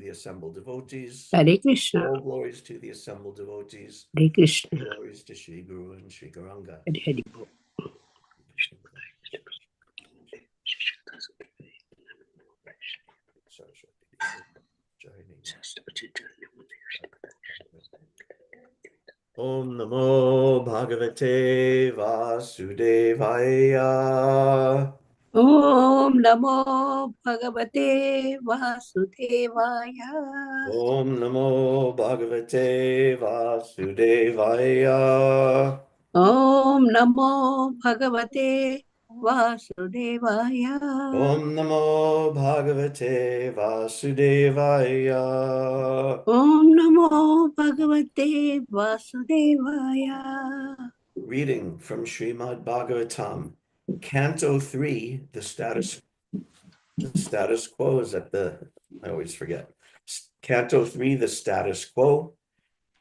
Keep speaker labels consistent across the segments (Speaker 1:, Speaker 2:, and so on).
Speaker 1: the assembled devotees.
Speaker 2: Hare Krishna.
Speaker 1: All glories to the assembled devotees.
Speaker 2: Hare Krishna.
Speaker 1: Glories to Shri Guru and Shri Gauranga.
Speaker 2: Hare Bol.
Speaker 1: Om Namo Bhagavate Vasudevaya.
Speaker 2: Om Namo Bhagavate Vasudevaya.
Speaker 1: Om Namo Bhagavate Vasudevaya.
Speaker 2: Om Namo Bhagavate Vasudevaya.
Speaker 1: Om Namo Bhagavate Vasudevaya.
Speaker 2: Om Namo Bhagavate Vasudevaya.
Speaker 1: Reading from Srimad Bhagavatam, Canto 3, the status quo is at I always forget. Canto 3, the status quo.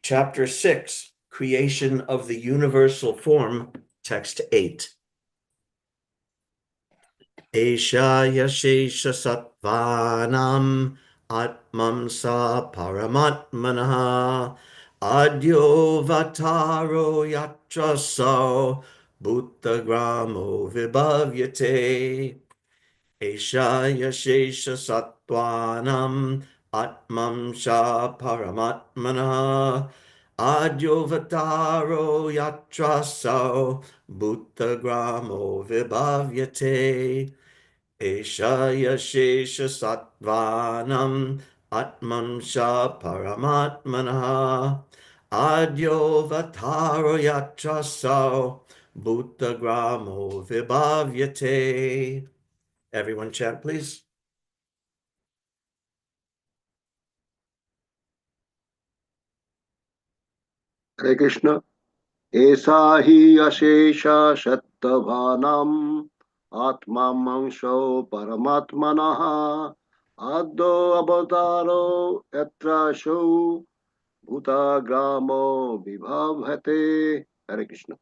Speaker 1: Chapter 6, creation of the universal form, text 8. Esha yashesha sattvanam atmam sa paramatmanaha adyo vataro yatra so bhuttagramo vibhavyate. Esha yashesha sattvanam atmam sa paramatmanaha adyo vataro yatra so bhuttagramo vibhavyate. Esha yashesha sattvanam atman sha paramatmanaha adyo vataro yatra so bhuttagramo vibhavyate. Everyone chant, please.
Speaker 3: Hare Krishna. Esa hi ashesha shattvanam atmamangsho paramatmanaha addo avataro yatra shau bhutagramo vibhavate. Hare Krishna.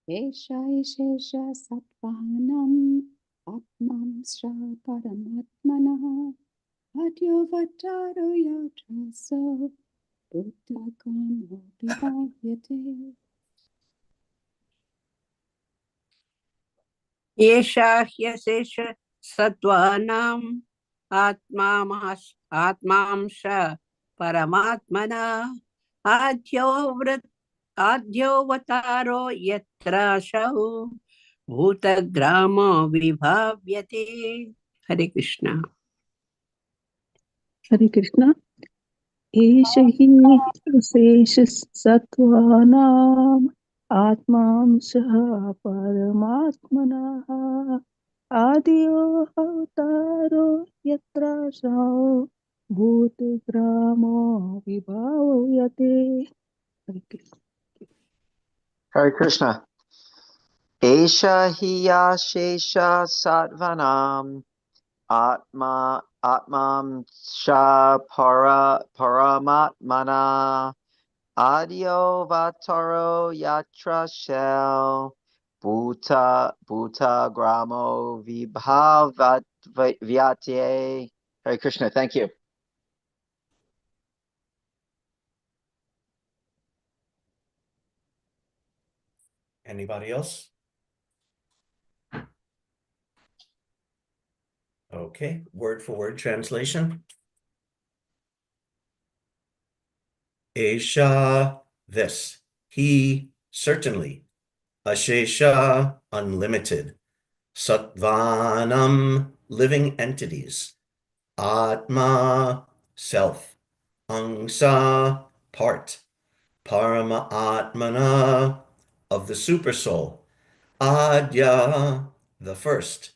Speaker 4: Esha Ishesha Sattvanam Atmam Sha Paramatmana Adyo Vataro Yatra So Buddhagamo Vibhavyate.
Speaker 2: Yesha Hyasesha Sattvanam Atmamsha Paramatmana Adyo Vataro Yatra Shahu Bhutagramo Vibhavyate. Hare Krishna.
Speaker 5: Hare Krishna. Esha hi asesha sattvanam atmamsha paramatmanaha adyo avtaro yatra sao bhutagramo vibhavyate. Hare Krishna.
Speaker 6: Hare Krishna. Esha hiya shesha sattvanam atmam sha paramatmana adyo vataro yatra shel bhuta gramo vibhavyate. Hare Krishna. Thank you.
Speaker 1: Anybody else? Okay, word for word translation. Esha, this. He, certainly. Ashesha, unlimited. Sattvanam, living entities. Atma, self. Angsa, part. Parama Atmana, of the Supersoul. Adya, the first.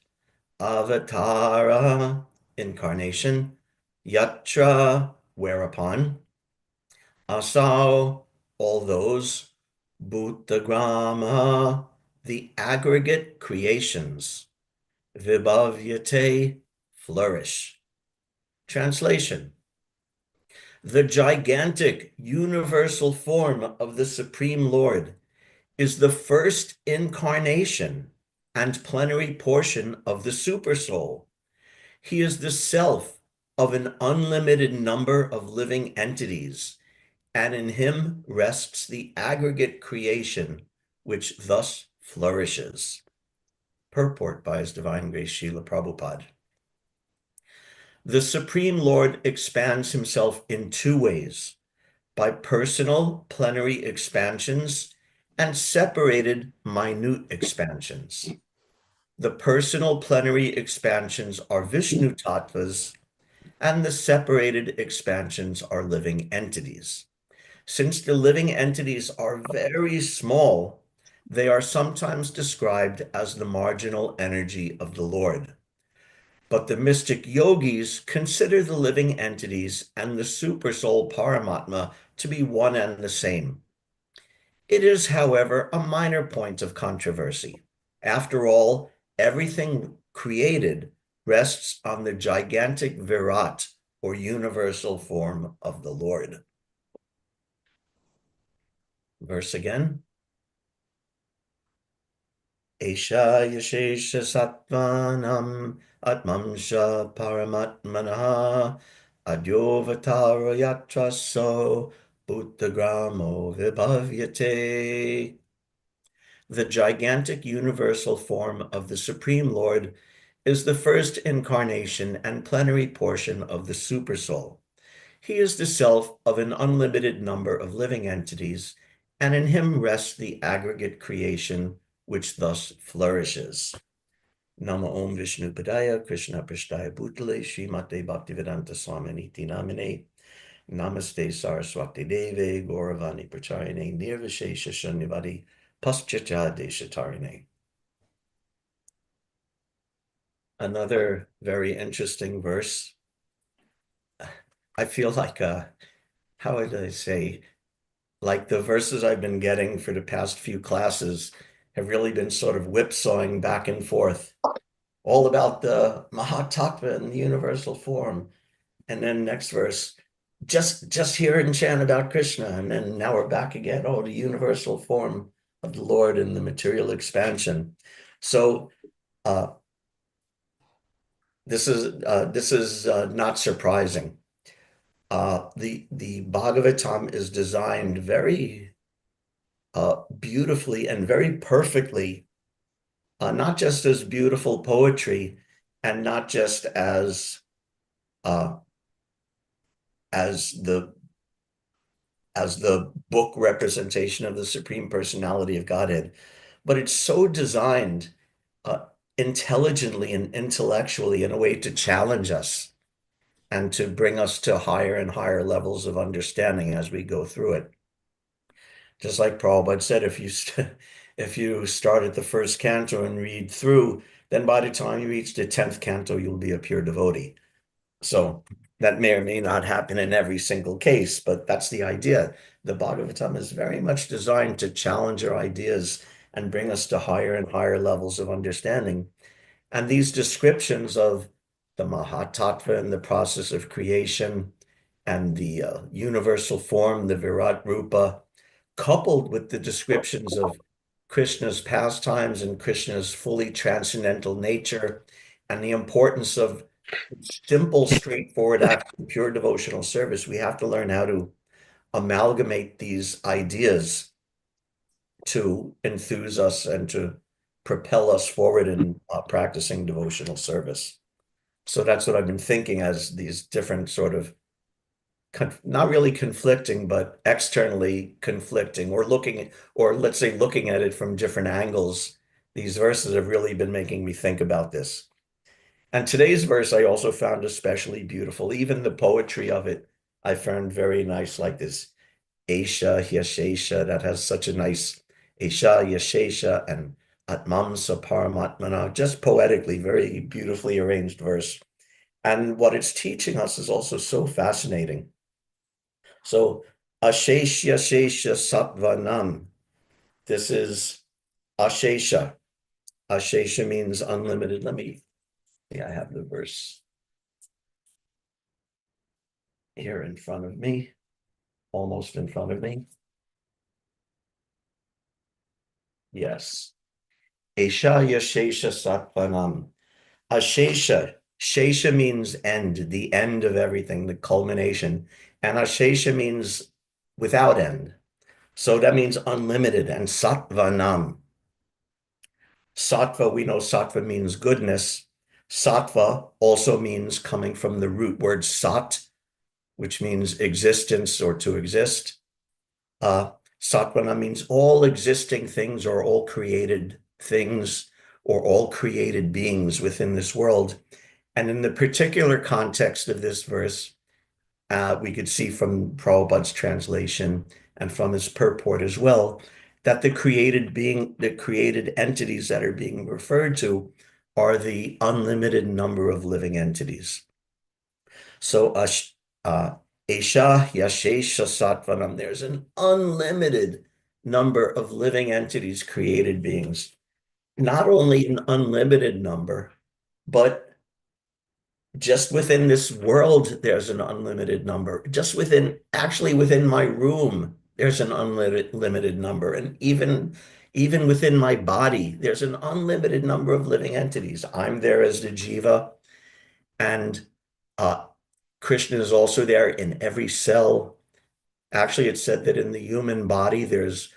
Speaker 1: Avatara, incarnation. Yatra, whereupon. Asau, all those. Bhutagrama, the aggregate creations. Vibhavyate, flourish. Translation. The gigantic universal form of the Supreme Lord is the first incarnation and plenary portion of the Supersoul. He is the self of an unlimited number of living entities, and in him rests the aggregate creation, which thus flourishes. Purport by His Divine Grace Srila Prabhupada. The Supreme Lord expands himself in two ways, by personal plenary expansions and separated minute expansions. The personal plenary expansions are Vishnu Tattvas, and the separated expansions are living entities. Since the living entities are very small, they are sometimes described as the marginal energy of the Lord. But the mystic yogis consider the living entities and the supersoul Paramatma to be one and the same. It is, however, a minor point of controversy. After all, everything created rests on the gigantic Virat, or universal form of the Lord. Verse again. Esha yashesha sattvanam atmamsha paramatmana adyovatara yatraso buddhagramo vibhavyate. The gigantic universal form of the Supreme Lord is the first incarnation and plenary portion of the Supersoul. He is the self of an unlimited number of living entities, and in him rests the aggregate creation, which thus flourishes. Nama Om Vishnu Padaya Krishna Prishtaya Bhutale Srimate Bhaktivedanta Swaminiti Namine Namaste Saraswati Deve Gauravani Pracharine Nirvishesha Shunyavadi Paschacha Deshatarine. Another very interesting verse. I feel like how would I say, like the verses I've been getting for the past few classes have really been sort of whipsawing back and forth, all about the Mahatattva and the universal form. And then next verse, just hear and chant about Krishna. And then now we're back again, oh, the universal form of the Lord and the material expansion. So this is not surprising. The Bhagavatam is designed very beautifully and very perfectly, not just as beautiful poetry and not just as the book representation of the Supreme Personality of Godhead, but it's so designed intelligently and intellectually in a way to challenge us and to bring us to higher and higher levels of understanding as we go through it. Just like Prabhupada said, if you start at the first canto and read through, then by the time you reach the 10th canto, you'll be a pure devotee. So that may or may not happen in every single case, but that's the idea. The Bhagavatam is very much designed to challenge our ideas and bring us to higher and higher levels of understanding. And these descriptions of the Mahatattva and the process of creation and the universal form, the Virat Rupa, coupled with the descriptions of Krishna's pastimes and Krishna's fully transcendental nature and the importance of simple, straightforward acts of pure devotional service, we have to learn how to amalgamate these ideas to enthuse us and to propel us forward in practicing devotional service. So that's what I've been thinking as these different sort of, not really conflicting, but externally conflicting, or let's say looking at it from different angles. These verses have really been making me think about this. And today's verse I also found especially beautiful. Even the poetry of it I found very nice, like this Esha Yashesha, that has such a nice Esha Yashesha and Atmamsa Paramatmana, just poetically, very beautifully arranged verse. And what it's teaching us is also so fascinating. So Ashesha Shesha Sattvanam. This is Ashesha. Ashesha means unlimited. I have the verse here in front of me, almost in front of me. Yes. Esha Yashesha Satvanam. Ashesha. Shesha means end, the end of everything, the culmination. And Ashesha means without end. So that means unlimited. And Satvanam. Sattva, we know sattva means goodness. Sattva also means coming from the root word sat, which means existence or to exist. Uh, Sattvana means all existing things or all created things or all created beings within this world. And in the particular context of this verse, we could see from Prabhupada's translation and from his purport as well, that the created entities that are being referred to are the unlimited number of living entities. So Esha Yashesha Sattvanam, there's an unlimited number of living entities, created beings. Not only an unlimited number, but just within this world, there's an unlimited number. Just actually within my room, there's an unlimited number. And even within my body, there's an unlimited number of living entities. I'm there as the jiva, and uh, Krishna is also there in every cell. Actually, it's said that in the human body, there's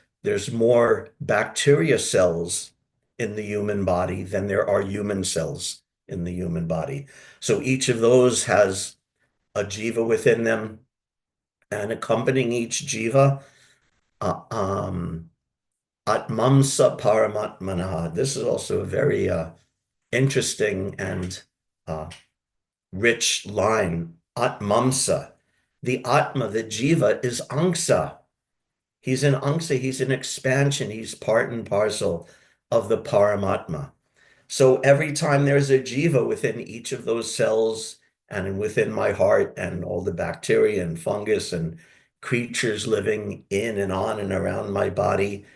Speaker 1: more bacteria cells in the human body than there are human cells in the human body. So each of those has a jiva within them, and accompanying each jiva, atmamsa paramatmana. This is also a very interesting and rich line. Atmamsa, the atma, the jiva, is angsa. He's an angsa, he's an expansion, he's part and parcel of the Paramatma. So every time there's a jiva within each of those cells and within my heart and all the bacteria and fungus and creatures living in and on and around my body,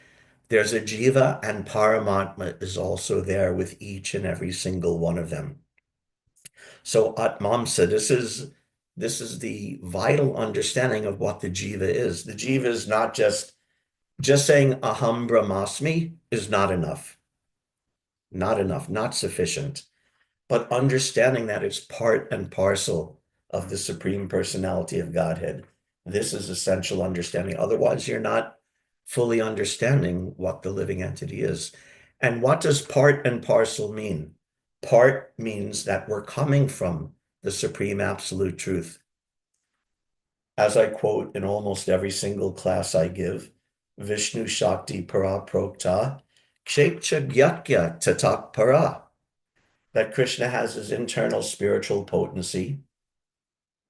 Speaker 1: there's a jiva, and Paramatma is also there with each and every single one of them. So Atmamsa, this is the vital understanding of what the jiva is. The jiva is not just saying aham brahmasmi is not enough. Not enough, not sufficient. But understanding that it's part and parcel of the Supreme Personality of Godhead. This is essential understanding. Otherwise, you're not fully understanding what the living entity is. And what does part and parcel mean? Part means that we're coming from the Supreme Absolute Truth. As I quote in almost every single class I give, Vishnu Shakti Para Prokta, Kshetra Gyakya Tatak Para, that Krishna has his internal spiritual potency.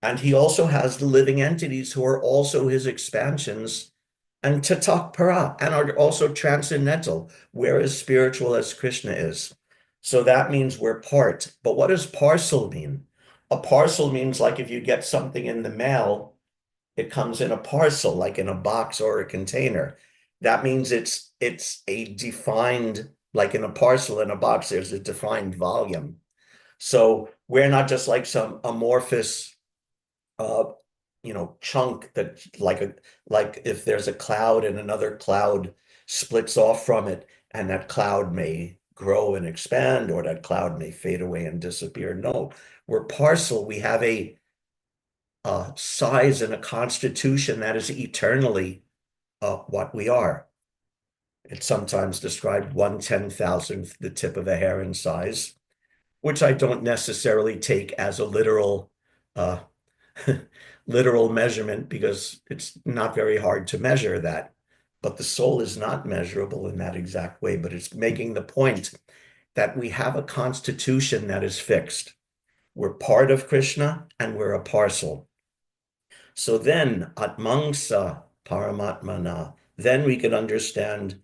Speaker 1: And he also has the living entities who are also his expansions and tatak para, and are also transcendental. We're as spiritual as Krishna is. So that means we're part. But what does parcel mean? A parcel means like if you get something in the mail, it comes in a parcel, like in a box or a container. That means it's a defined, like in a parcel in a box, there's a defined volume. So we're not just like some amorphous chunk that like if there's a cloud and another cloud splits off from it, and that cloud may grow and expand, or that cloud may fade away and disappear. No, we're parcel. We have a size and a constitution that is eternally what we are. It's sometimes described 1/10,000th the tip of a hair in size, which I don't necessarily take as a literal uh, literal measurement, because it's not very hard to measure that. But the soul is not measurable in that exact way, but it's making the point that we have a constitution that is fixed. We're part of Krishna and we're a parcel. So then, Atmangsa Paramatmana, then we could understand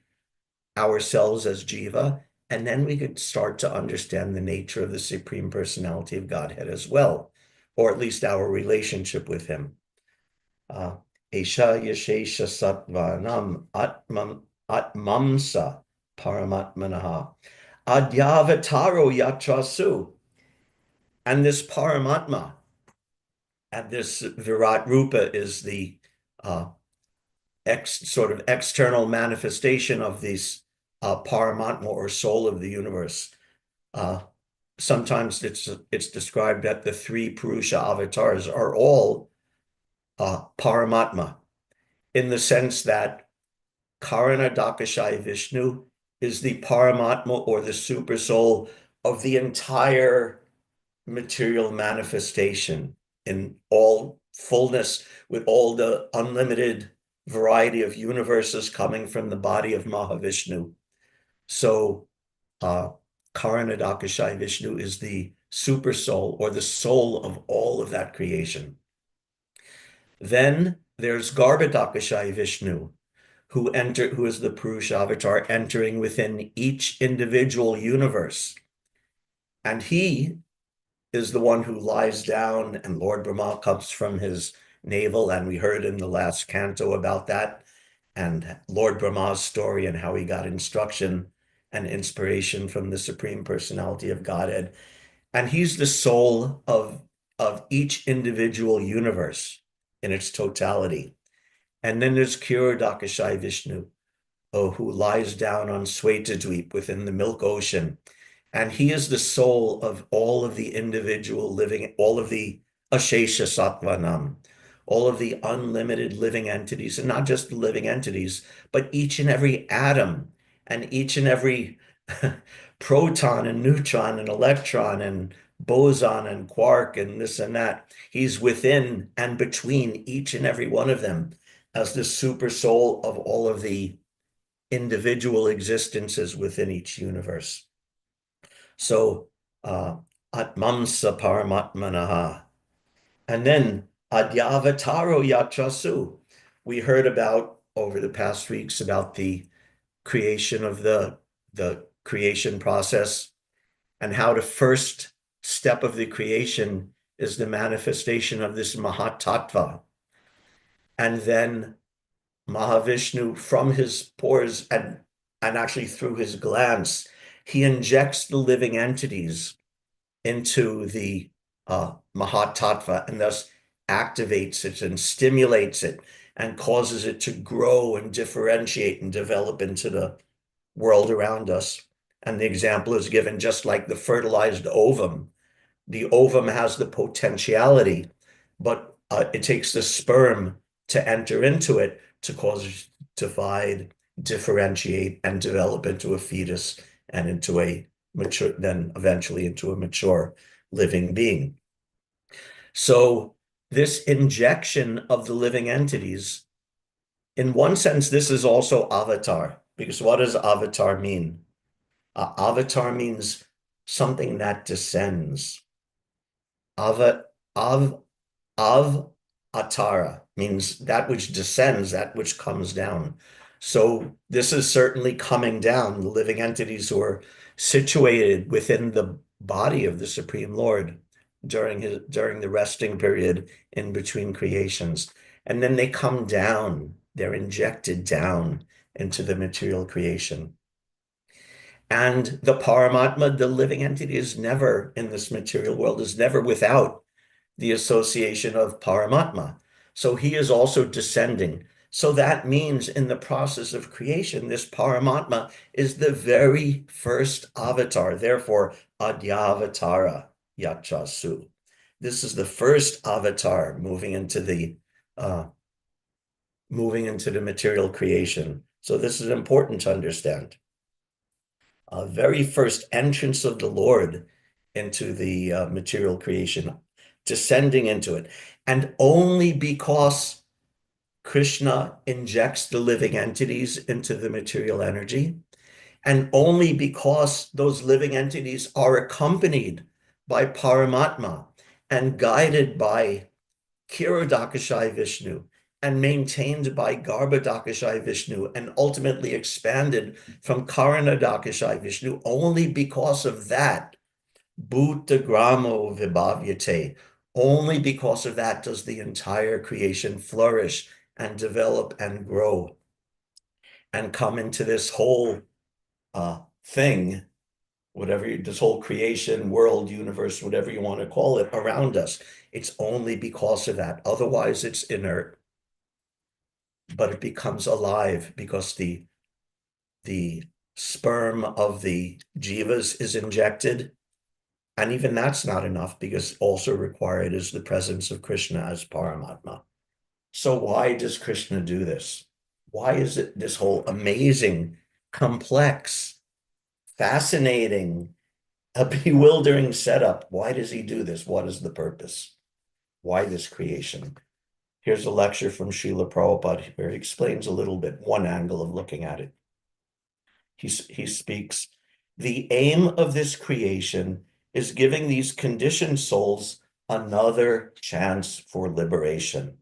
Speaker 1: ourselves as jiva, and then we could start to understand the nature of the Supreme Personality of Godhead as well, or at least our relationship with him. Esha Yashesha Sattvanam Atmamsa Paramatmanaha Adyavataro Yatrasu. And this Paramatma, and this Virat Rupa, is the sort of external manifestation of this Paramatma or soul of the universe. Sometimes it's described that the three Purusha avatars are all Paramatma, in the sense that Karana Dakashai Vishnu is the Paramatma or the super soul of the entire material manifestation in all fullness, with all the unlimited variety of universes coming from the body of Mahavishnu. So Karana Dakashai Vishnu is the super soul or the soul of all of that creation. Then there's Garbhodakashai Vishnu, who is the Purusha avatar entering within each individual universe. And he is the one who lies down, and Lord Brahma comes from his navel, and we heard in the last canto about that, and Lord Brahma's story and how he got instruction and inspiration from the Supreme Personality of Godhead. And he's the soul of each individual universe in its totality. And then there's Kirodakashai Vishnu, who lies down on Swetadweep within the Milk Ocean. And he is the soul of all of the individual living, all of the Ashesha Sattvanam, all of the unlimited living entities, and not just the living entities, but each and every atom and each and every proton and neutron and electron and boson and quark and this and that. He's within and between each and every one of them as the super soul of all of the individual existences within each universe. So Atmamsa Paramatmanaha. And then Adyavataro Yatrasu. We heard about over the past weeks about the creation of the creation process, and how the first step of the creation is the manifestation of this Mahatattva. And then Mahavishnu, from his pores and actually through his glands, he injects the living entities into the Mahatattva, and thus activates it and stimulates it and causes it to grow and differentiate and develop into the world around us. And the example is given just like the fertilized ovum. The ovum has the potentiality, but it takes the sperm to enter into it to cause it to divide, differentiate, and develop into a fetus and into a mature, then eventually into a mature living being. So this injection of the living entities, in one sense, this is also avatar, because what does avatar mean? Avatar means something that descends. Av atara means that which descends, that which comes down. So this is certainly coming down, the living entities who are situated within the body of the Supreme Lord during the resting period in between creations. And then they come down, they're injected down into the material creation. And the Paramatma, the living entity, is never in this material world, is never without the association of Paramatma. So he is also descending. So that means in the process of creation, this Paramatma is the very first avatar. Therefore, Adyavatara Yachasu. This is the first avatar moving into the material creation. So this is important to understand. Very first entrance of the Lord into the material creation, descending into it. And only because Krishna injects the living entities into the material energy, and only because those living entities are accompanied by Paramatma and guided by Kirodakashai Vishnu and maintained by Garbhodakashai Vishnu and ultimately expanded from Karanadakashai Vishnu, only because of that, Bhuta Gramo Vibhavyate, only because of that does the entire creation flourish and develop and grow and come into this whole thing, this whole creation, world, universe, whatever you want to call it, around us. It's only because of that. Otherwise, it's inert. But it becomes alive because the sperm of the jivas is injected. And even that's not enough, because also required is the presence of Krishna as Paramatma. So why does Krishna do this? Why is it this whole amazing, complex, fascinating, a bewildering setup? Why does he do this? What is the purpose? Why this creation? Here's a lecture from Srila Prabhupada where he explains a little bit, one angle of looking at it. He speaks, the aim of this creation is giving these conditioned souls another chance for liberation.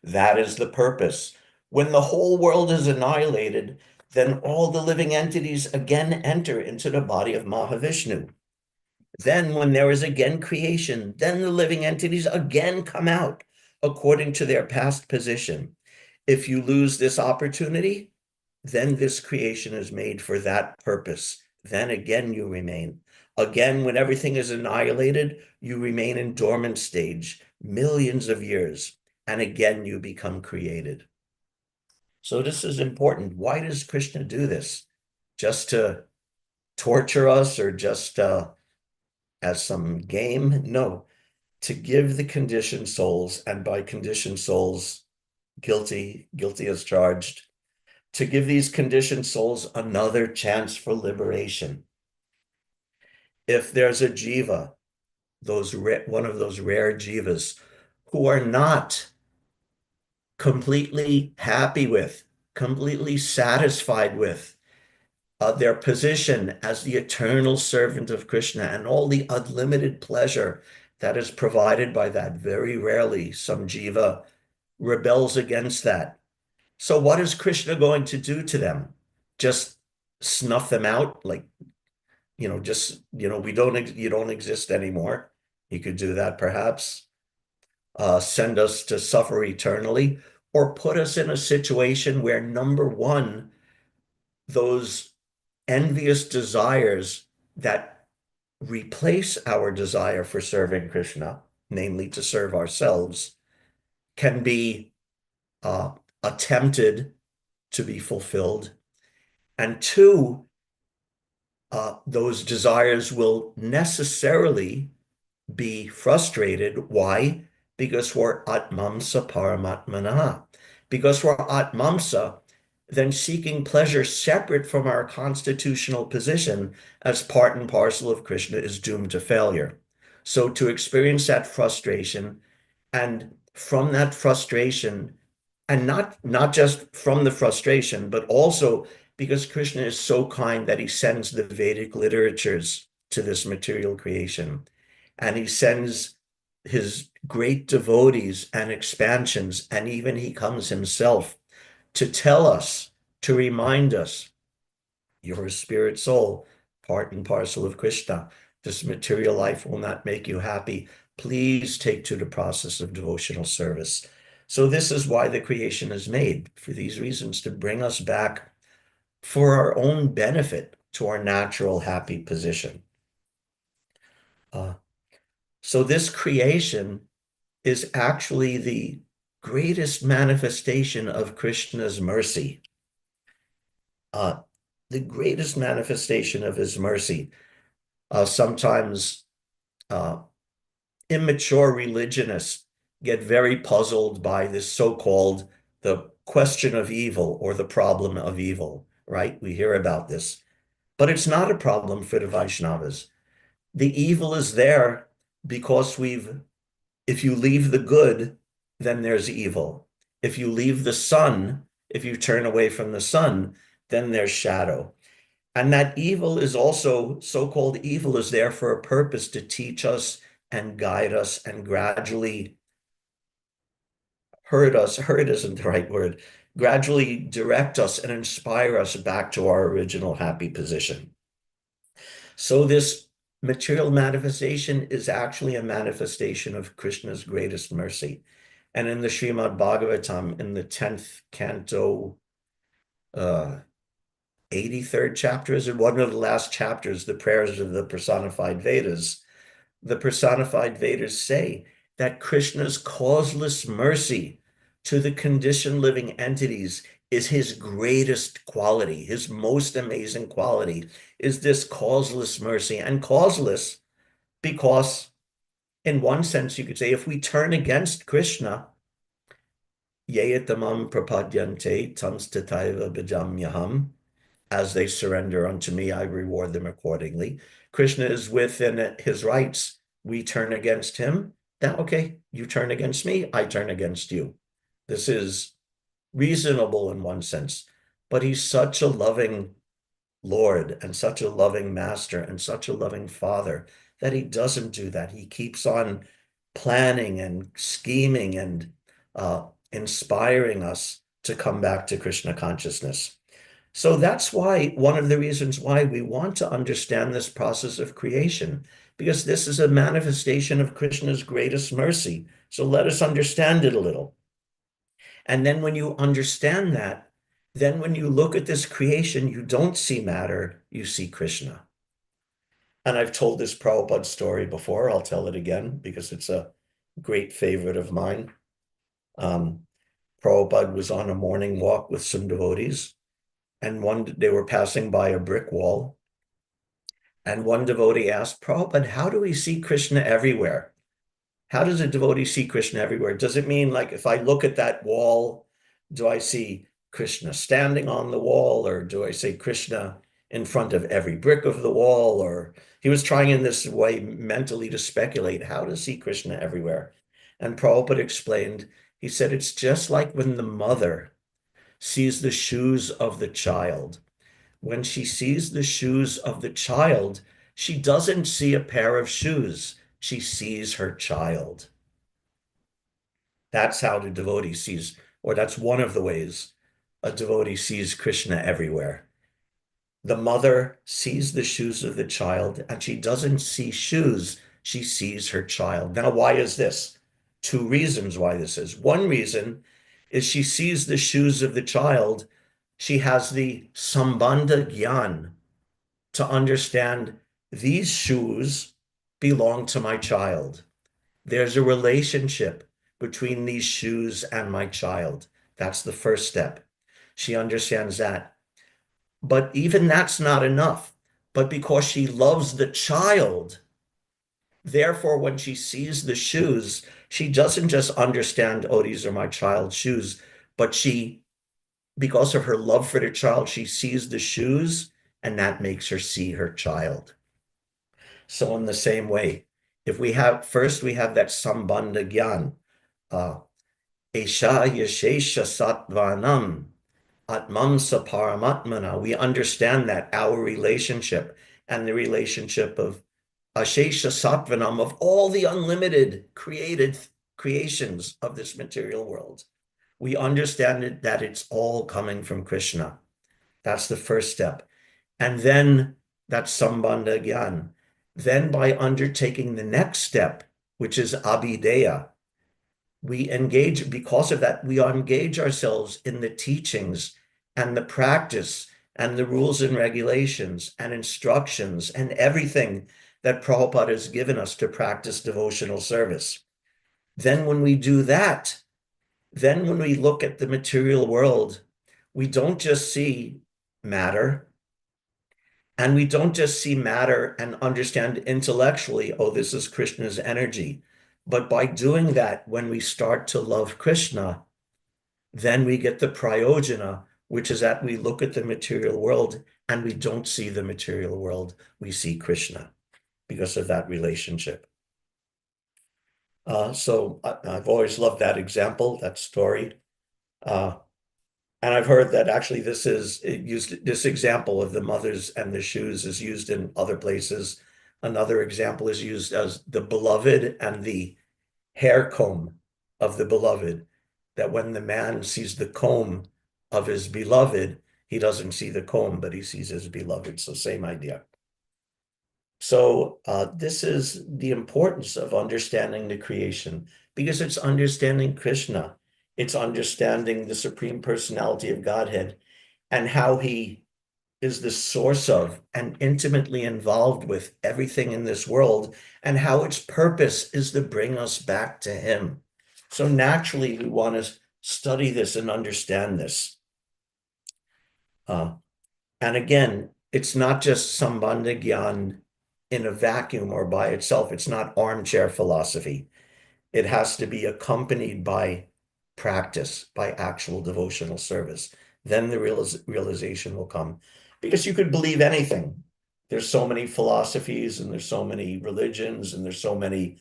Speaker 1: That is the purpose. When the whole world is annihilated, then all the living entities again enter into the body of Mahavishnu. Then when there is again creation, then the living entities again come out according to their past position. If you lose this opportunity, then this creation is made for that purpose. Then again you remain. Again, when everything is annihilated, you remain in dormant stage, millions of years, and again you become created. So this is important. Why does Krishna do this? Just to torture us, or just as some game? No, to give the conditioned souls, and by conditioned souls, guilty as charged, to give these conditioned souls another chance for liberation. If there's a jiva, one of those rare jivas, who are not completely happy with, completely satisfied with their position as the eternal servant of Krishna and all the unlimited pleasure that is provided by that, very rarely some jiva rebels against that. So what is Krishna going to do to them? Just snuff them out? Like, just, you don't exist anymore. He could do that perhaps. Send us to suffer eternally, or put us in a situation where, number one, those envious desires that replace our desire for serving Krishna, namely to serve ourselves, can be attempted to be fulfilled. And two, those desires will necessarily be frustrated. Why? Because we're atmamsa paramatmana. Because we're atmamsa, then seeking pleasure separate from our constitutional position as part and parcel of Krishna is doomed to failure. So to experience that frustration, and from that frustration, and not just from the frustration, but also because Krishna is so kind that he sends the Vedic literatures to this material creation, and he sends his great devotees and expansions, and even he comes himself to tell us, to remind us, you're a spirit soul, part and parcel of Krishna. This material life will not make you happy. Please take to the process of devotional service. So this is why the creation is made, for these reasons, to bring us back for our own benefit to our natural happy position. So this creation is actually the greatest manifestation of Krishna's mercy. The greatest manifestation of his mercy. Sometimes immature religionists get very puzzled by this so-called the question of evil, or the problem of evil, right? We hear about this, but it's not a problem for the Vaishnavas. The evil is there because if you leave the good, then there's evil. If you leave the sun, if you turn away from the sun, then there's shadow. And that evil is also, so-called evil, is there for a purpose, to teach us and guide us and gradually hurt isn't the right word, gradually direct us and inspire us back to our original happy position. So this material manifestation is actually a manifestation of Krishna's greatest mercy. And in the Srimad Bhagavatam, in the 10th canto, 83rd chapter, is it one of the last chapters, the prayers of the personified Vedas, the personified Vedas say that Krishna's causeless mercy to the conditioned living entities is his greatest quality. His most amazing quality is this causeless mercy, and causeless because in one sense you could say if we turn against Krishna, yeyatamam prapadyante tamstataiva bhajamyaham, as they surrender unto me, I reward them accordingly. Krishna is within his rights. We turn against him. Then, okay, you turn against me, I turn against you. This is reasonable in one sense, but he's such a loving Lord and such a loving master and such a loving father that he doesn't do that. He keeps on planning and scheming and inspiring us to come back to Krishna consciousness. So that's why one of the reasons why we want to understand this process of creation, because this is a manifestation of Krishna's greatest mercy. So let us understand it a little. And then when you understand that, then when you look at this creation, you don't see matter, you see Krishna. And I've told this Prabhupada story before. I'll tell it again because it's a great favorite of mine. Prabhupada was on a morning walk with some devotees, and they were passing by a brick wall. And one devotee asked, Prabhupada, how do we see Krishna everywhere? How does a devotee see Krishna everywhere? Does it mean like if I look at that wall, do I see Krishna standing on the wall, or do I see Krishna in front of every brick of the wall? Or he was trying in this way mentally to speculate how to see Krishna everywhere. And Prabhupada explained, he said, it's just like when the mother sees the shoes of the child. When she sees the shoes of the child, she doesn't see a pair of shoes. She sees her child. That's how the devotee sees, or that's one of the ways a devotee sees Krishna everywhere. The mother sees the shoes of the child, and she doesn't see shoes. She sees her child. Now, why is this? Two reasons why this is. One reason is she sees the shoes of the child. She has the sambandha gyan to understand these shoes belong to my child. There's a relationship between these shoes and my child. That's the first step. She understands that. But even that's not enough. But because she loves the child, therefore, when she sees the shoes, she doesn't just understand, oh, these are my child's shoes, but because of her love for the child, she sees the shoes, and that makes her see her child. So in the same way, if we have that sambandha gyan, esha yashesha sattvanam, atmamsa paramatmana, we understand that our relationship and the relationship of ashesha sattvanam, of all the unlimited creations of this material world, we understand that it's all coming from Krishna. That's the first step. And then that's sambandha gyan. Then by undertaking the next step, which is abhideya, because of that, we engage ourselves in the teachings and the practice and the rules and regulations and instructions and everything that Prabhupada has given us to practice devotional service. Then when we do that, then when we look at the material world, we don't just see matter, and we don't just see matter and understand intellectually, oh, this is Krishna's energy. But by doing that, when we start to love Krishna, then we get the prayojana, which is that we look at the material world and we don't see the material world, we see Krishna because of that relationship. So I've always loved that example, that story. And I've heard that actually this example of the mothers and the shoes is used in other places. Another example is used as the beloved and the hair comb of the beloved, that when the man sees the comb of his beloved, he doesn't see the comb, but he sees his beloved. So same idea. So this is the importance of understanding the creation, because it's understanding Krishna. It's understanding the Supreme Personality of Godhead and how he is the source of and intimately involved with everything in this world, and how its purpose is to bring us back to him. So naturally, we want to study this and understand this. And again, it's not just Sambandha Gyan in a vacuum or by itself. It's not armchair philosophy. It has to be accompanied by practice, by actual devotional service. Then the realization will come. Because you could believe anything. There's so many philosophies and there's so many religions and there's so many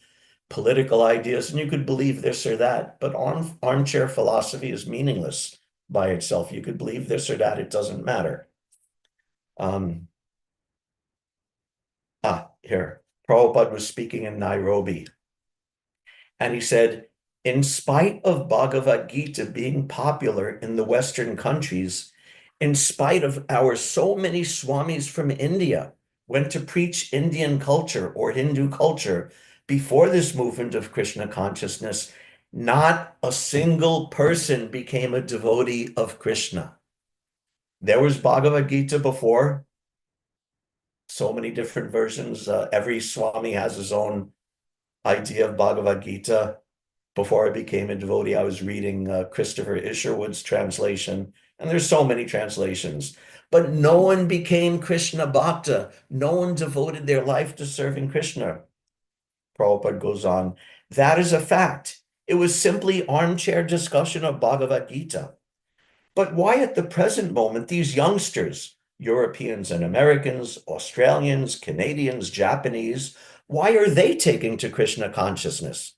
Speaker 1: political ideas, and you could believe this or that, but armchair philosophy is meaningless by itself. You could believe this or that, it doesn't matter. Here, Prabhupada was speaking in Nairobi, and he said, in spite of Bhagavad Gita being popular in the Western countries, in spite of our so many swamis from India went to preach Indian culture or Hindu culture before this movement of Krishna consciousness, not a single person became a devotee of Krishna. There was Bhagavad Gita before, so many different versions. Every Swami has his own idea of Bhagavad Gita. Before I became a devotee, I was reading Christopher Isherwood's translation, and there's so many translations. But no one became Krishna Bhakta. No one devoted their life to serving Krishna. Prabhupada goes on, that is a fact. It was simply armchair discussion of Bhagavad Gita. But why at the present moment, these youngsters, Europeans and Americans, Australians, Canadians, Japanese, why are they taking to Krishna consciousness?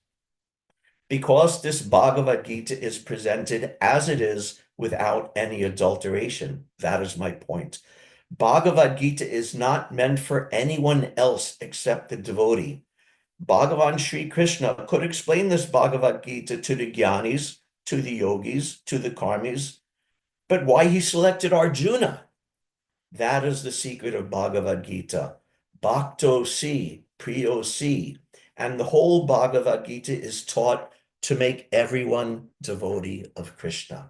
Speaker 1: Because this Bhagavad Gita is presented as it is without any adulteration. That is my point. Bhagavad Gita is not meant for anyone else except the devotee. Bhagavan Sri Krishna could explain this Bhagavad Gita to the Gyanis, to the yogis, to the karmis, but why he selected Arjuna? That is the secret of Bhagavad Gita. Bhakto si, priyo si. And the whole Bhagavad Gita is taught to make everyone devotee of Krishna.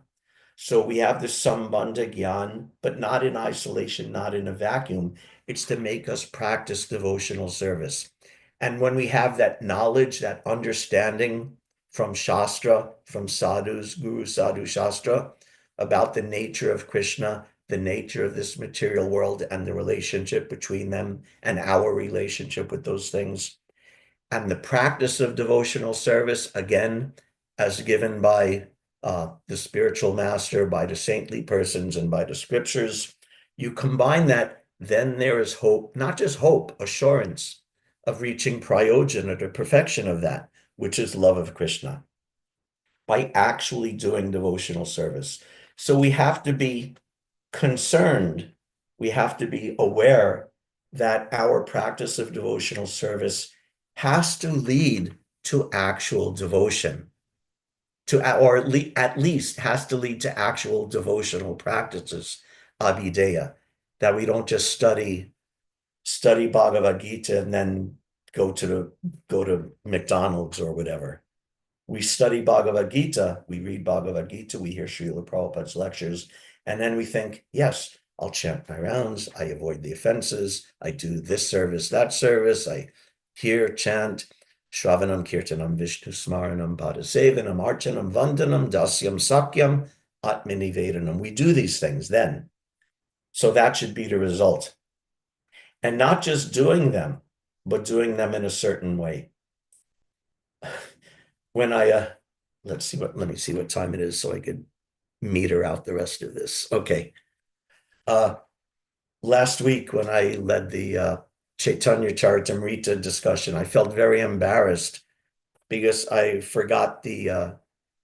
Speaker 1: So we have the Sambandha Gyan, but not in isolation, not in a vacuum. It's to make us practice devotional service. And when we have that knowledge, that understanding from Shastra, from sadhus, Guru Sadhu Shastra, about the nature of Krishna, the nature of this material world, and the relationship between them and our relationship with those things, and the practice of devotional service, again, as given by the spiritual master, by the saintly persons, and by the scriptures, you combine that, then there is hope, not just hope, assurance of reaching prayojana, the perfection of that, which is love of Krishna, by actually doing devotional service. So we have to be concerned, we have to be aware that our practice of devotional service has to lead to actual devotion, or at least has to lead to actual devotional practices, abhideya, that we don't just study Bhagavad Gita and then go to McDonald's or whatever. We study Bhagavad Gita, we read Bhagavad Gita, we hear Srila Prabhupada's lectures, and then we think, yes, I'll chant my rounds, I avoid the offenses, I do this service, that service, I hear, chant, Shravanam, Kirtanam, Vishnu Smaranam, Padasevanam, Archanam, Vandanam, Dasyam, Sakyam, Atmanivedanam. We do these things then. So that should be the result. And not just doing them, but doing them in a certain way. When let me see what time it is so I could meter out the rest of this. Okay. Last week when I led the Chaitanya Charitamrita discussion, I felt very embarrassed because I forgot I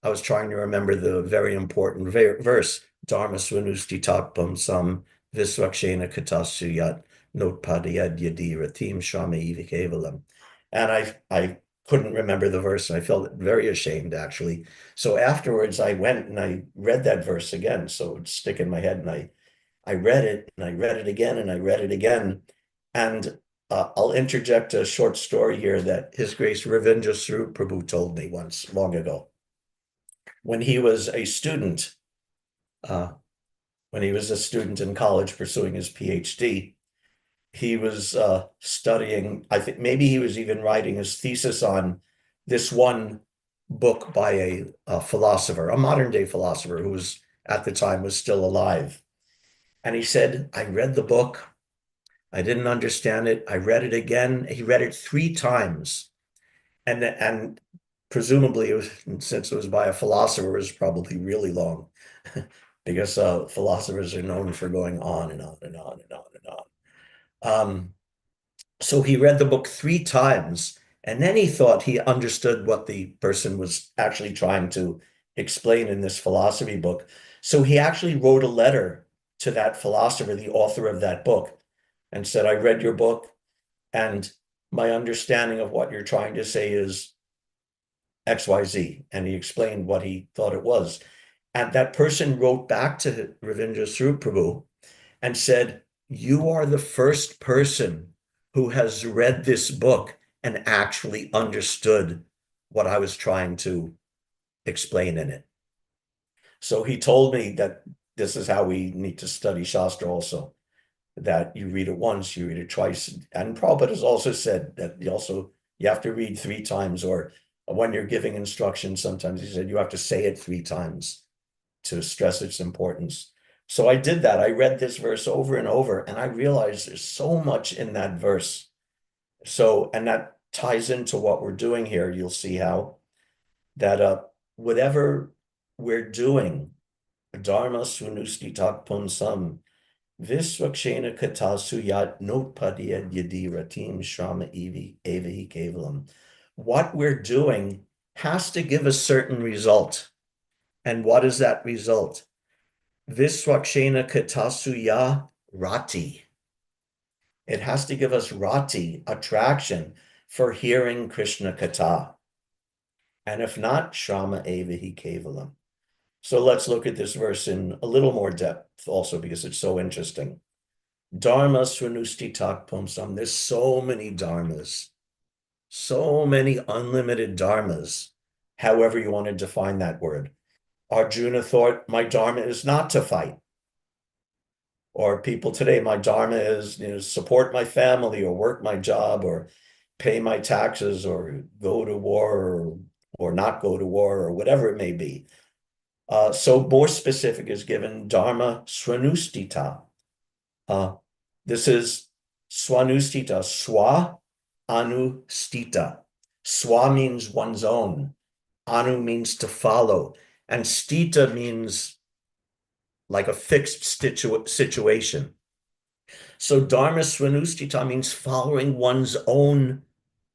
Speaker 1: was trying to remember the very important verse, Dharma Swanusti Tatpam Sam Visvakshena Katasu Yat Notpadayad Yadi Ratim Shama Evikevalam. And I couldn't remember the verse, and I felt very ashamed, actually. So afterwards, I went and I read that verse again, so it would stick in my head, and I read it, and I read it again, and I read it again. And I'll interject a short story here that His Grace Ravindra Swarup Prabhu told me once, long ago. When he was a student, in college pursuing his PhD, he was studying, I think maybe he was even writing his thesis on this one book by a philosopher, a modern day philosopher who was at the time was still alive. And he said, I read the book. I didn't understand it. I read it again. He read it 3 times. And presumably, it was, since it was by a philosopher, it was probably really long because philosophers are known for going on and on and on and on and on. So he read the book 3 times, and then he thought he understood what the person was actually trying to explain in this philosophy book. So he actually wrote a letter to that philosopher, the author of that book, and said, I read your book, and my understanding of what you're trying to say is XYZ. And he explained what he thought it was. And that person wrote back to Ravindra Swarup Prabhu and said, you are the first person who has read this book and actually understood what I was trying to explain in it. So he told me that this is how we need to study Shastra also, that you read it once, you read it twice. And Prabhupada has also said that you have to read 3 times, or when you're giving instructions, sometimes he said you have to say it 3 times to stress its importance. So I did that. I read this verse over and over, and I realized there's so much in that verse. So, and that ties into what we're doing here. You'll see how that whatever we're doing, Dharma Sunusti Tak Punsam, Visvakshena Katasu Yat Notpadya Yadi Ratim Shrama Evi Kevalam. What we're doing has to give a certain result. And what is that result? Viswakshena Katasuya Rati. It has to give us rati, attraction, for hearing Krishna Katha. And if not, Shrama Evahi Kevalam. So let's look at this verse in a little more depth also, because it's so interesting. Dharma Swanusti Tak Pumsam. There's so many dharmas, so many unlimited dharmas, however you want to define that word. Arjuna thought, my dharma is not to fight. Or people today, my dharma is, support my family or work my job or pay my taxes or go to war or not go to war or whatever it may be. So more specific is given dharma swanustita. This is swanustita, swa anustita. Swa means one's own. Anu means to follow. And stita means like a fixed situation. So dharma swanustita means following one's own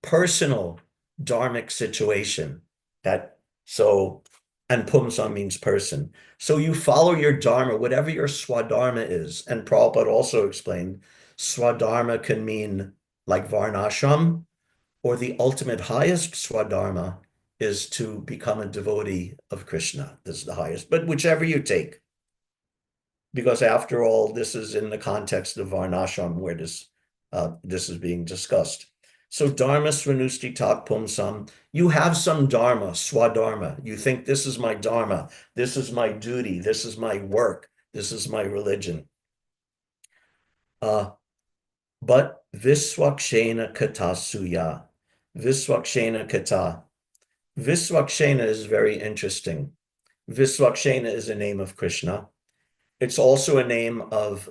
Speaker 1: personal dharmic situation. And pumsa means person. So you follow your dharma, whatever your swadharma is. And Prabhupada also explained, swadharma can mean like varnashram, or the ultimate highest swadharma is to become a devotee of Krishna. This is the highest, but whichever you take. Because after all, this is in the context of varnashram where this is being discussed. So dharma swanusti tak pumsam. You have some dharma, swadharma. You think this is my dharma, this is my duty, this is my work, this is my religion. But viswakshena kata suya. Viswakshena kata. Viswakshena is very interesting. Viswakshena is a name of Krishna. It's also a name of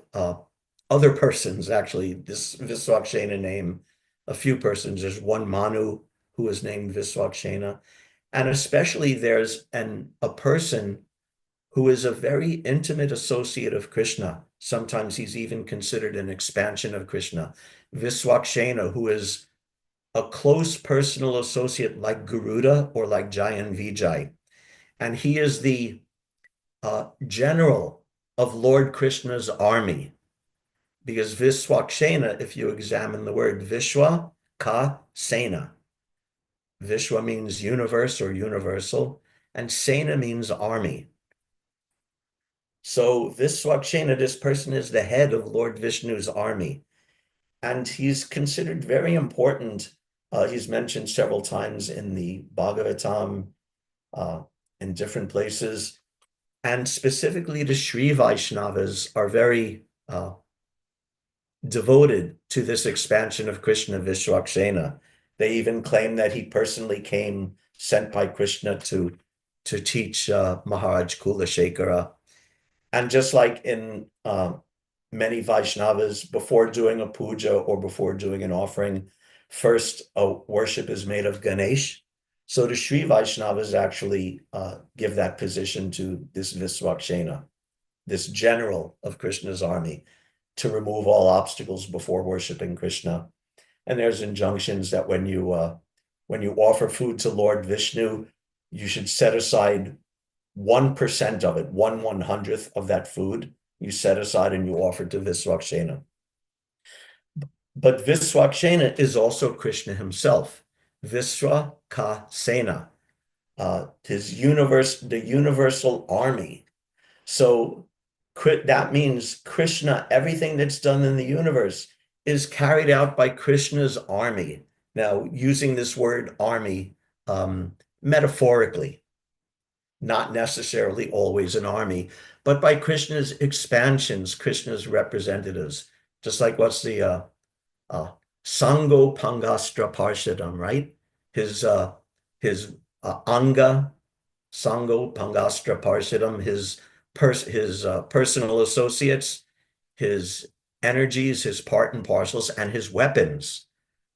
Speaker 1: other persons, actually. This Viswakshena name, a few persons. There's one Manu who is named Viswakshena. And especially there's a person who is a very intimate associate of Krishna. Sometimes he's even considered an expansion of Krishna. Viswakshena, who is a close personal associate like Garuda or like Jayan Vijay. And he is the general of Lord Krishna's army. Because Viswakshena, if you examine the word Vishwa ka Sena, Vishwa means universe or universal, and Sena means army. So Viswakshena, this person is the head of Lord Vishnu's army. And he's considered very important. He's mentioned several times in the Bhagavatam, in different places. And specifically the Sri Vaishnavas are very devoted to this expansion of Krishna, Viswakshena. They even claim that he personally came sent by Krishna to teach Maharaj Kulashekara. And just like in many Vaishnavas, before doing a puja or before doing an offering, first a worship is made of Ganesh. So the Sri Vaishnavas actually give that position to this Viswakshena, this general of Krishna's army, to remove all obstacles before worshiping Krishna. And there's injunctions that when you offer food to Lord Vishnu, you should set aside 1% of it, 1/100th of that food, you set aside and you offer to Viswakshena. But Viswakshena is also Krishna himself, Viswakasena, the universal army. So that means Krishna, everything that's done in the universe is carried out by Krishna's army. Now, using this word army metaphorically, not necessarily always an army, but by Krishna's expansions, Krishna's representatives, just like what's the Sango Pangastra Parshadam, right? His Anga, Sango Pangastra Parshadam, his personal associates, his energies, his part and parcels, and his weapons.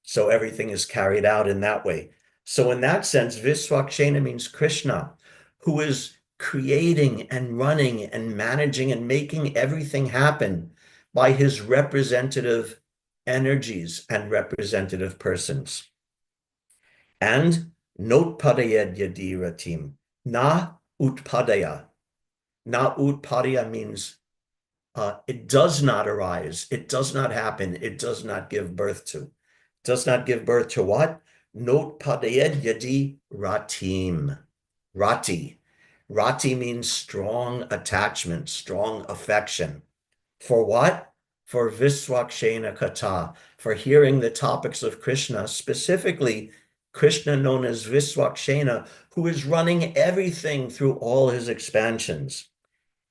Speaker 1: So everything is carried out in that way. So in that sense, Viswakshena means Krishna, who is creating and running and managing and making everything happen by his representative energies and representative persons. And notpadayad yadiratim, na utpadaya. Na utpadaya means it does not arise, it does not happen, it does not give birth to. Does not give birth to what? Notpadayad yadi ratim. Rati. Rati means strong attachment, strong affection. For what? For Viswakshena Kata, for hearing the topics of Krishna, specifically Krishna known as Viswakshena, who is running everything through all his expansions.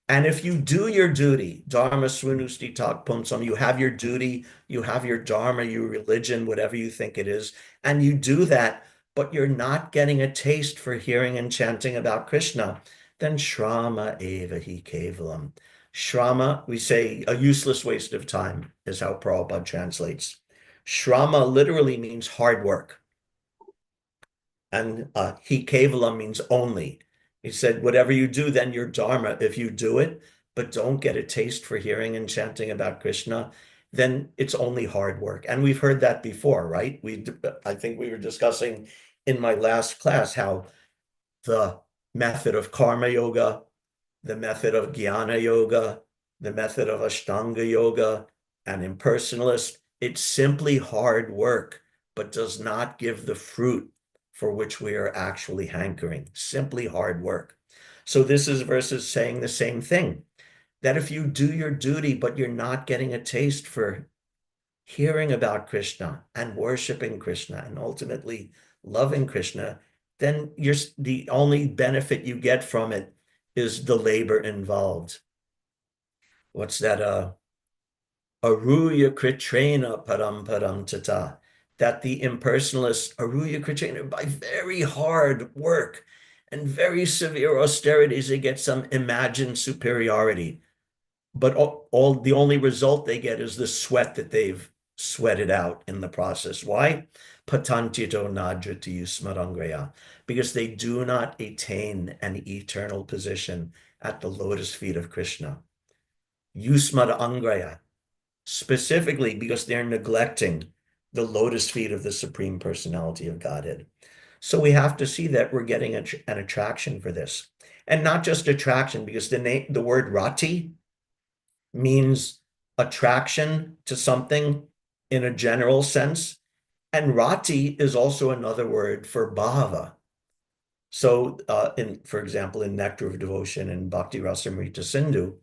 Speaker 1: And if you do your duty, Dharma Swanusti Tak Pumsam, you have your duty, you have your Dharma, your religion, whatever you think it is, and you do that, but you're not getting a taste for hearing and chanting about Krishna, then Shrama Eva Hi Kevalam. Shrama, we say a useless waste of time, is how Prabhupada translates. Shrama literally means hard work. And Hi Kevalam means only. He said, whatever you do, then your Dharma, if you do it, but don't get a taste for hearing and chanting about Krishna, then it's only hard work. And we've heard that before, right? I think we were discussing in my last class how the method of karma yoga, the method of jnana yoga, the method of Ashtanga yoga, and impersonalist, it's simply hard work, but does not give the fruit for which we are actually hankering, simply hard work. So this is verses saying the same thing, that if you do your duty, but you're not getting a taste for hearing about Krishna and worshiping Krishna and ultimately loving Krishna, then the only benefit you get from it is the labor involved. What's that? Aruya Kritrena Param Tata. That the impersonalists, Aruya Kritrena, by very hard work and very severe austerities, they get some imagined superiority. But the only result they get is the sweat that they've sweated out in the process. Why? Patantito nadrati smarangraya. Because they do not attain an eternal position at the lotus feet of Krishna. Yusmad angraya. Specifically because they're neglecting the lotus feet of the Supreme Personality of Godhead. So we have to see that we're getting an attraction for this. And not just attraction, because the word rati means attraction to something in a general sense. And rati is also another word for bhava. So for example, in Nectar of Devotion and Bhakti Rasamrita Sindhu,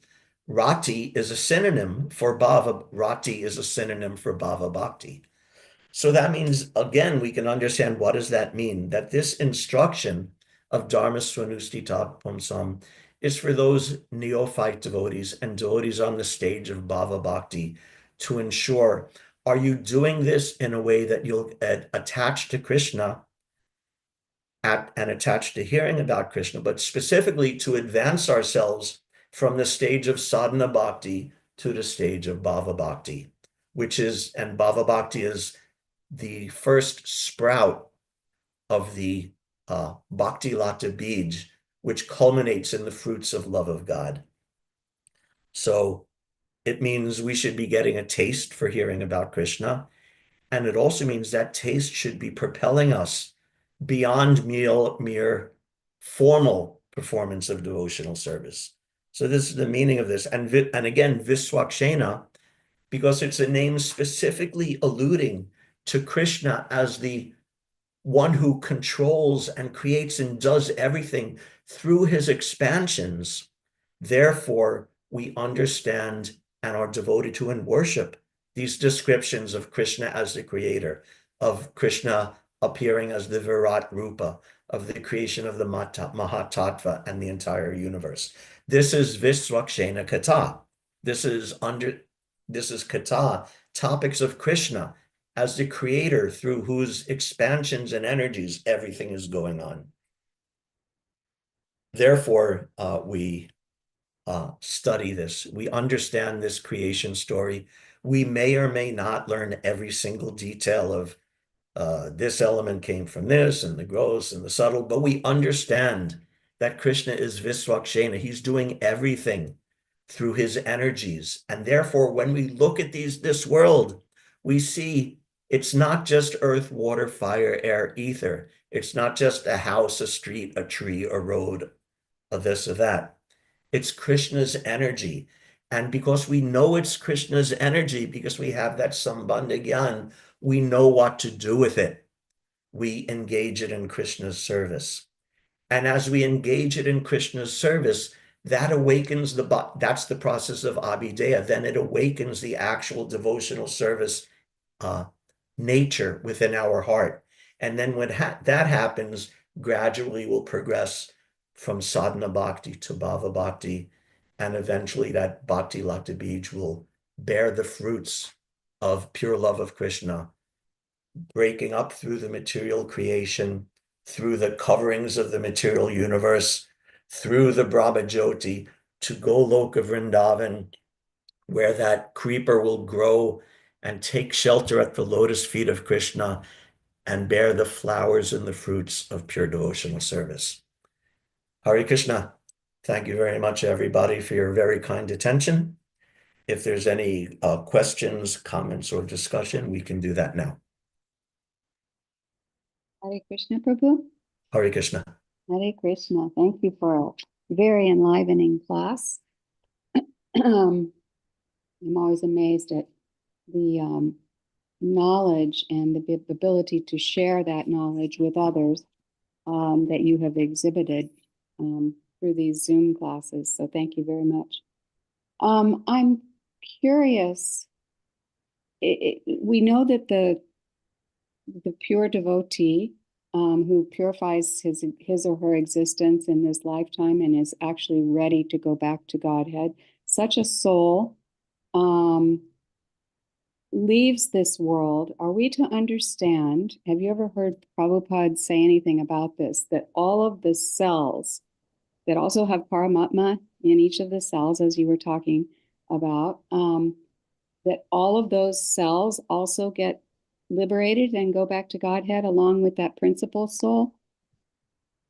Speaker 1: rati is a synonym for bhava. Rati is a synonym for bhava bhakti. So that means, again, we can understand what does that mean? That this instruction of Dharma Swanusti Tak Pumsam is for those neophyte devotees and devotees on the stage of bhava bhakti to ensure, are you doing this in a way that you'll attach to Krishna and attach to hearing about Krishna, but specifically to advance ourselves from the stage of sadhana bhakti to the stage of Bhava Bhakti, and Bhava Bhakti is the first sprout of the Bhakti Lata Bij, which culminates in the fruits of love of God. So it means we should be getting a taste for hearing about Krishna. And it also means that taste should be propelling us beyond mere formal performance of devotional service. So this is the meaning of this. And again, Viswakshena, because it's a name specifically alluding to Krishna as the one who controls and creates and does everything through his expansions. Therefore, we understand and are devoted to and worship these descriptions of Krishna as the creator, of Krishna appearing as the Virat Rupa, of the creation of the Mahatattva and the entire universe. This is Viswakshena Kata. This is Kata, topics of Krishna as the creator through whose expansions and energies everything is going on. Therefore, we study this. We understand this creation story. We may or may not learn every single detail of this element came from this and the gross and the subtle, but we understand that Krishna is Viswakshena. He's doing everything through his energies. And therefore, when we look at this world, we see it's not just earth, water, fire, air, ether. It's not just a house, a street, a tree, a road, a this or that. It's Krishna's energy. And because we know it's Krishna's energy, because we have that Sambandha Gyan, we know what to do with it. We engage it in Krishna's service. And as we engage it in Krishna's service, that awakens that's the process of Abhideya. Then it awakens the actual devotional service nature within our heart. And then when that happens, gradually we'll progress from sadhana bhakti to bhava bhakti, and eventually that bhakti lata bij will bear the fruits of pure love of Krishna, breaking up through the material creation, through the coverings of the material universe, through the Brahma Jyoti, to Goloka Vrindavan, where that creeper will grow and take shelter at the lotus feet of Krishna and bear the flowers and the fruits of pure devotional service. Hare Krishna. Thank you very much, everybody, for your very kind attention. If there's any questions, comments, or discussion, we can do that now.
Speaker 4: Hare Krishna, Prabhu.
Speaker 1: Hare Krishna.
Speaker 4: Hare Krishna. Thank you for a very enlivening class. I'm always amazed at the knowledge and the ability to share that knowledge with others that you have exhibited through these Zoom classes. So thank you very much. I'm curious. We know that the pure devotee who purifies his or her existence in this lifetime and is actually ready to go back to Godhead, such a soul leaves this world. Are we to understand, have you ever heard Prabhupada say anything about this, that all of the cells that also have Paramatma in each of the cells, as you were talking about, that all of those cells also get liberated and go back to Godhead along with that principal soul?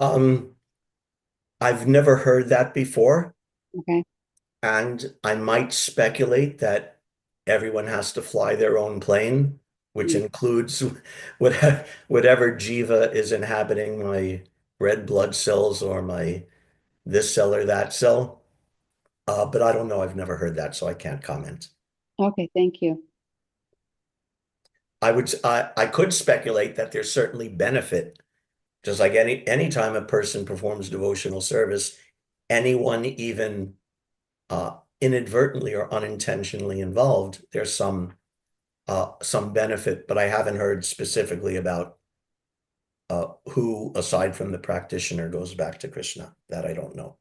Speaker 1: I've never heard that before.
Speaker 4: Okay.
Speaker 1: And I might speculate that everyone has to fly their own plane, which includes whatever jiva is inhabiting my red blood cells or my this cell or that cell. But I don't know. I've never heard that, so I can't comment.
Speaker 4: Okay, thank you.
Speaker 1: I could speculate that there's certainly benefit, just like any time a person performs devotional service, anyone even inadvertently or unintentionally involved, there's some benefit, but I haven't heard specifically about who, aside from the practitioner, goes back to Krishna. That I don't know.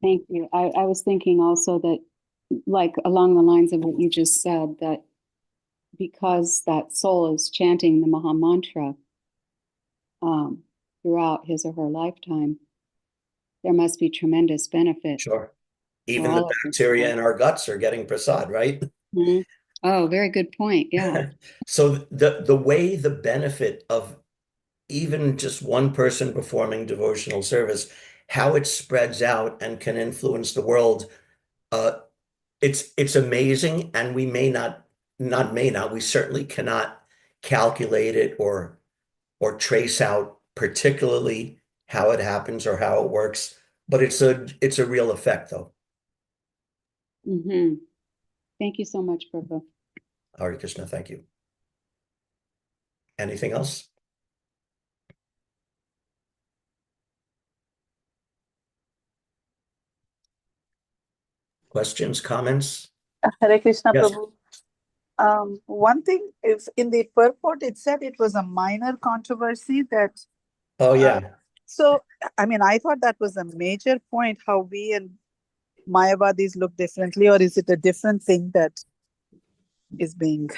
Speaker 4: Thank you. I was thinking also that, like along the lines of what you just said, that because that soul is chanting the Maha Mantra throughout his or her lifetime, there must be tremendous benefit
Speaker 1: Sure. Even the
Speaker 4: All of them.
Speaker 1: bacteria in our guts are getting prasad, right?
Speaker 4: Mhm. Oh, very good point. Yeah.
Speaker 1: So the way the benefit of even just one person performing devotional service, how it spreads out and can influence the world, uh, it's amazing, and we may not may not, we certainly cannot calculate it or trace out particularly how it happens or how it works, but it's a real effect though.
Speaker 4: Hmm. Thank you so much, Prabhu.
Speaker 1: Hare Krishna, thank you. Anything else? Questions, comments?
Speaker 7: Hare Krishna
Speaker 1: Yes.
Speaker 7: Prabhu. One thing, if in the purport it said it was a minor controversy that,
Speaker 1: Oh, yeah.
Speaker 7: so I mean, I thought that was a major point, how we and Mayavadis look differently, or is it a different thing that is being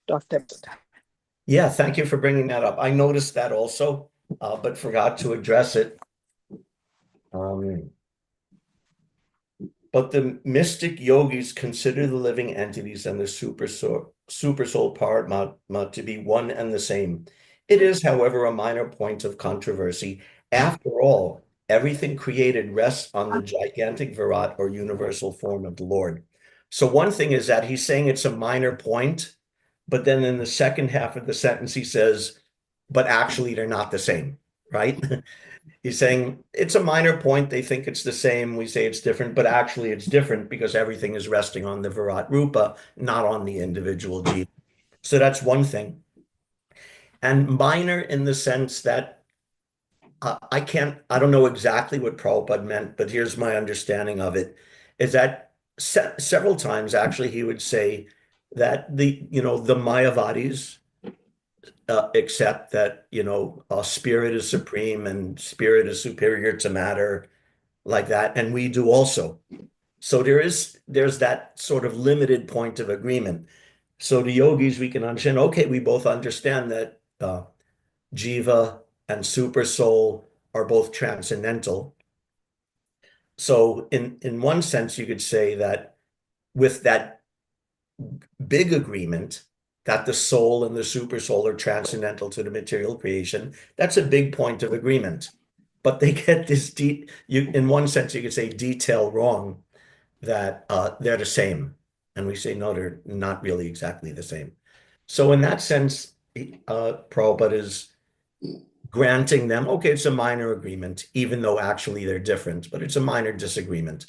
Speaker 7: talked about?
Speaker 1: Yeah, thank you for bringing that up. I noticed that also, but forgot to address it. But the mystic yogis consider the living entities and the super soul Paramatma to be one and the same. It is, however, a minor point of controversy. After all, everything created rests on the gigantic Virat or universal form of the Lord. So one thing is that he's saying it's a minor point, but then in the second half of the sentence he says, but actually they're not the same, right? He's saying it's a minor point. They think it's the same. We say it's different, but actually it's different because everything is resting on the Virat Rupa, not on the individual Jiva. So that's one thing. And minor in the sense that I don't know exactly what Prabhupada meant, but here's my understanding of it, is that several times actually he would say that the Mayavadis accept that, spirit is supreme and spirit is superior to matter, like that, and we do also. So there's that sort of limited point of agreement. So the yogis, we can understand, okay, we both understand that jiva and super soul are both transcendental. So in one sense, you could say that with that big agreement that the soul and the super soul are transcendental to the material creation, that's a big point of agreement. But they get this in one sense, you could say detail wrong, that they're the same. And we say, no, they're not really exactly the same. So in that sense, Prabhupada is granting them, okay, it's a minor agreement, even though actually they're different, but it's a minor disagreement.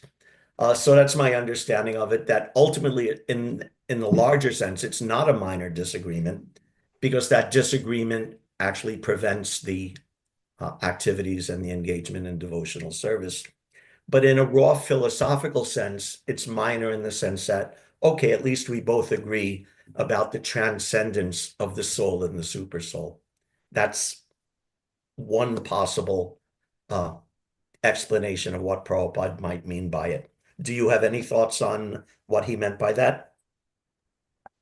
Speaker 1: So that's my understanding of it, that ultimately in the larger sense, it's not a minor disagreement because that disagreement actually prevents the activities and the engagement in devotional service. But in a raw philosophical sense, it's minor in the sense that, okay, at least we both agree about the transcendence of the soul and the super soul. That's one possible explanation of what Prabhupada might mean by it. Do you have any thoughts on what he meant by that?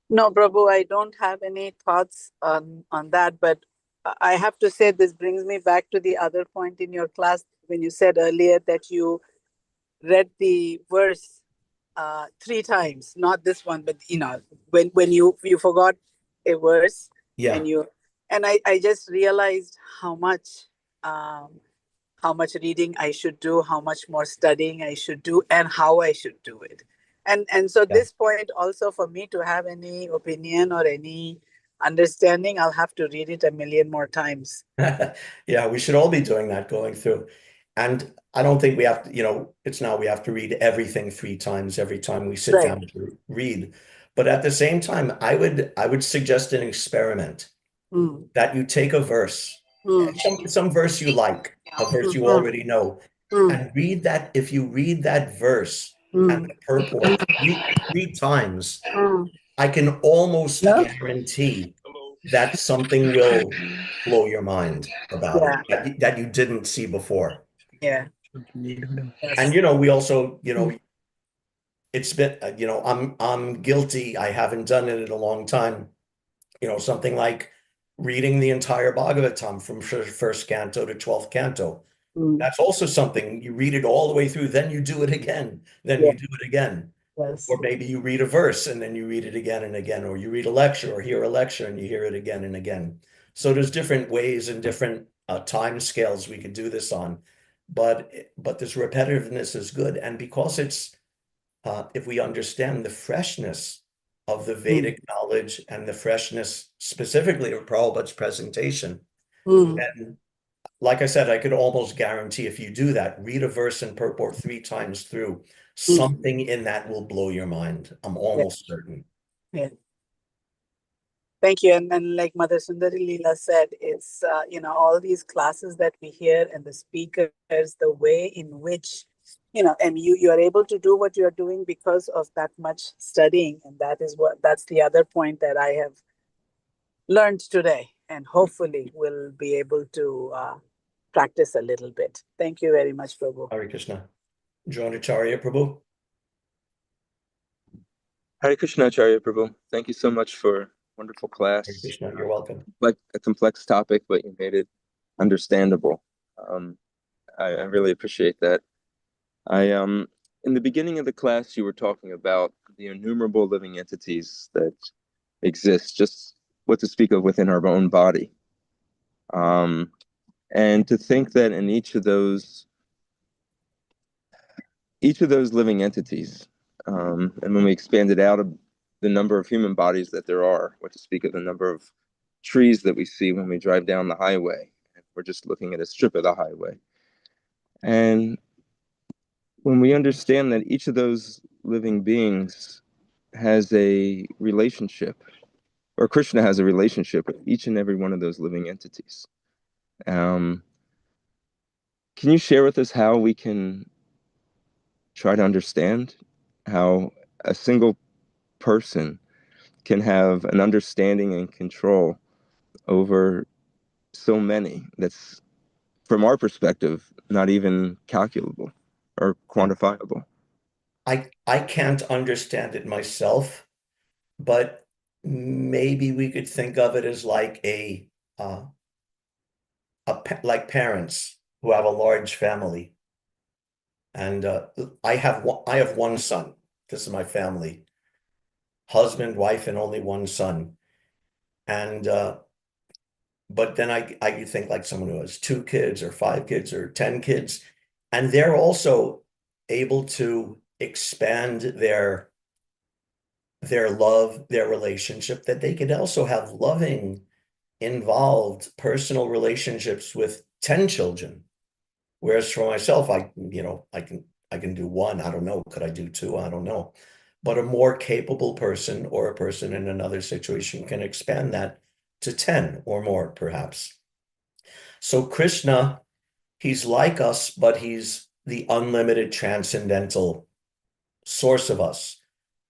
Speaker 7: No, Prabhu, I don't have any thoughts on that, but I have to say this brings me back to the other point in your class when you said earlier that you read the verse 3 times, not this one, but when you forgot a verse,
Speaker 1: Yeah.
Speaker 7: and I just realized how much reading I should do, how much more studying I should do, and how I should do it. And so
Speaker 1: Yeah.
Speaker 7: this point also, for me to have any opinion or any understanding, I'll have to read it a million more times.
Speaker 1: Yeah, we should all be doing that, going through. And I don't think we have to, it's not we have to read everything 3 times every time we sit
Speaker 7: Right.
Speaker 1: down to read. But at the same time, I would suggest an experiment that you take a verse, some verse you like, a verse you already know, and read that. If you read that verse and the purport 3 times, I can almost guarantee that something will blow your mind about it that you didn't see before.
Speaker 7: Yeah.
Speaker 1: And we also, it's been, I'm guilty. I haven't done it in a long time. Something like reading the entire Bhagavatam from first canto to 12th canto. That's also something you read it all the way through, then you do it again, then
Speaker 7: Yeah.
Speaker 1: you do it again.
Speaker 7: Yes.
Speaker 1: Or maybe you read a verse and then you read it again and again, or you read a lecture or hear a lecture and you hear it again and again. So there's different ways and different time scales we could do this on, but this repetitiveness is good, and because it's if we understand the freshness of the Vedic knowledge and the freshness specifically of Prabhupada's presentation, then like I said, I could almost guarantee if you do that, read a verse and purport 3 times through, something in that will blow your mind. I'm almost certain.
Speaker 7: Yeah. Thank you. And like Mother Sundari Leela said, it's, all these classes that we hear and the speakers, the way in which, and you are able to do what you're doing because of that much studying. And that's the other point that I have learned today. And hopefully we'll be able to practice a little bit. Thank you very much, Prabhu.
Speaker 1: Hare Krishna. Dronacharya Prabhu.
Speaker 8: Hare Krishna, Acharya Prabhu. Thank you so much for a wonderful class.
Speaker 1: Hare Krishna, you're welcome.
Speaker 8: Like a complex topic, but you made it understandable. I really appreciate that. In the beginning of the class, you were talking about the innumerable living entities that exist, just what to speak of within our own body. And to think that in each of those living entities, and when we expanded out of the number of human bodies that there are, what to speak of the number of trees that we see when we drive down the highway, and we're just looking at a strip of the highway. And when we understand that each of those living beings has a relationship, or Krishna has a relationship with each and every one of those living entities, can you share with us how we can try to understand how a single person can have an understanding and control over so many that's, from our perspective, not even calculable or quantifiable?
Speaker 1: I can't understand it myself, but maybe we could think of it as like like parents who have a large family. And I have one son. This is my family. Husband, wife, and only one son. And but then I think like someone who has 2 kids or 5 kids or 10 kids, and they're also able to expand their love, their relationship, that they could also have loving, involved personal relationships with 10 children. Whereas for myself, I can do one. I don't know. Could I do two? I don't know. But a more capable person or a person in another situation can expand that to 10 or more, perhaps. So Krishna, he's like us, but he's the unlimited transcendental source of us.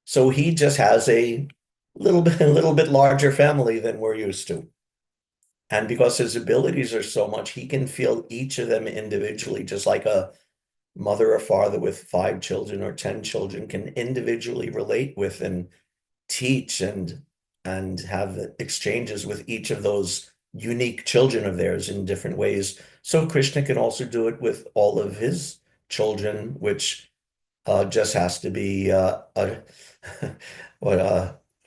Speaker 1: So he just has a little bit larger family than we're used to. And because his abilities are so much, he can feel each of them individually, just like a mother or father with 5 children or 10 children can individually relate with and teach and have exchanges with each of those unique children of theirs in different ways. So Krishna can also do it with all of his children, which just has to be what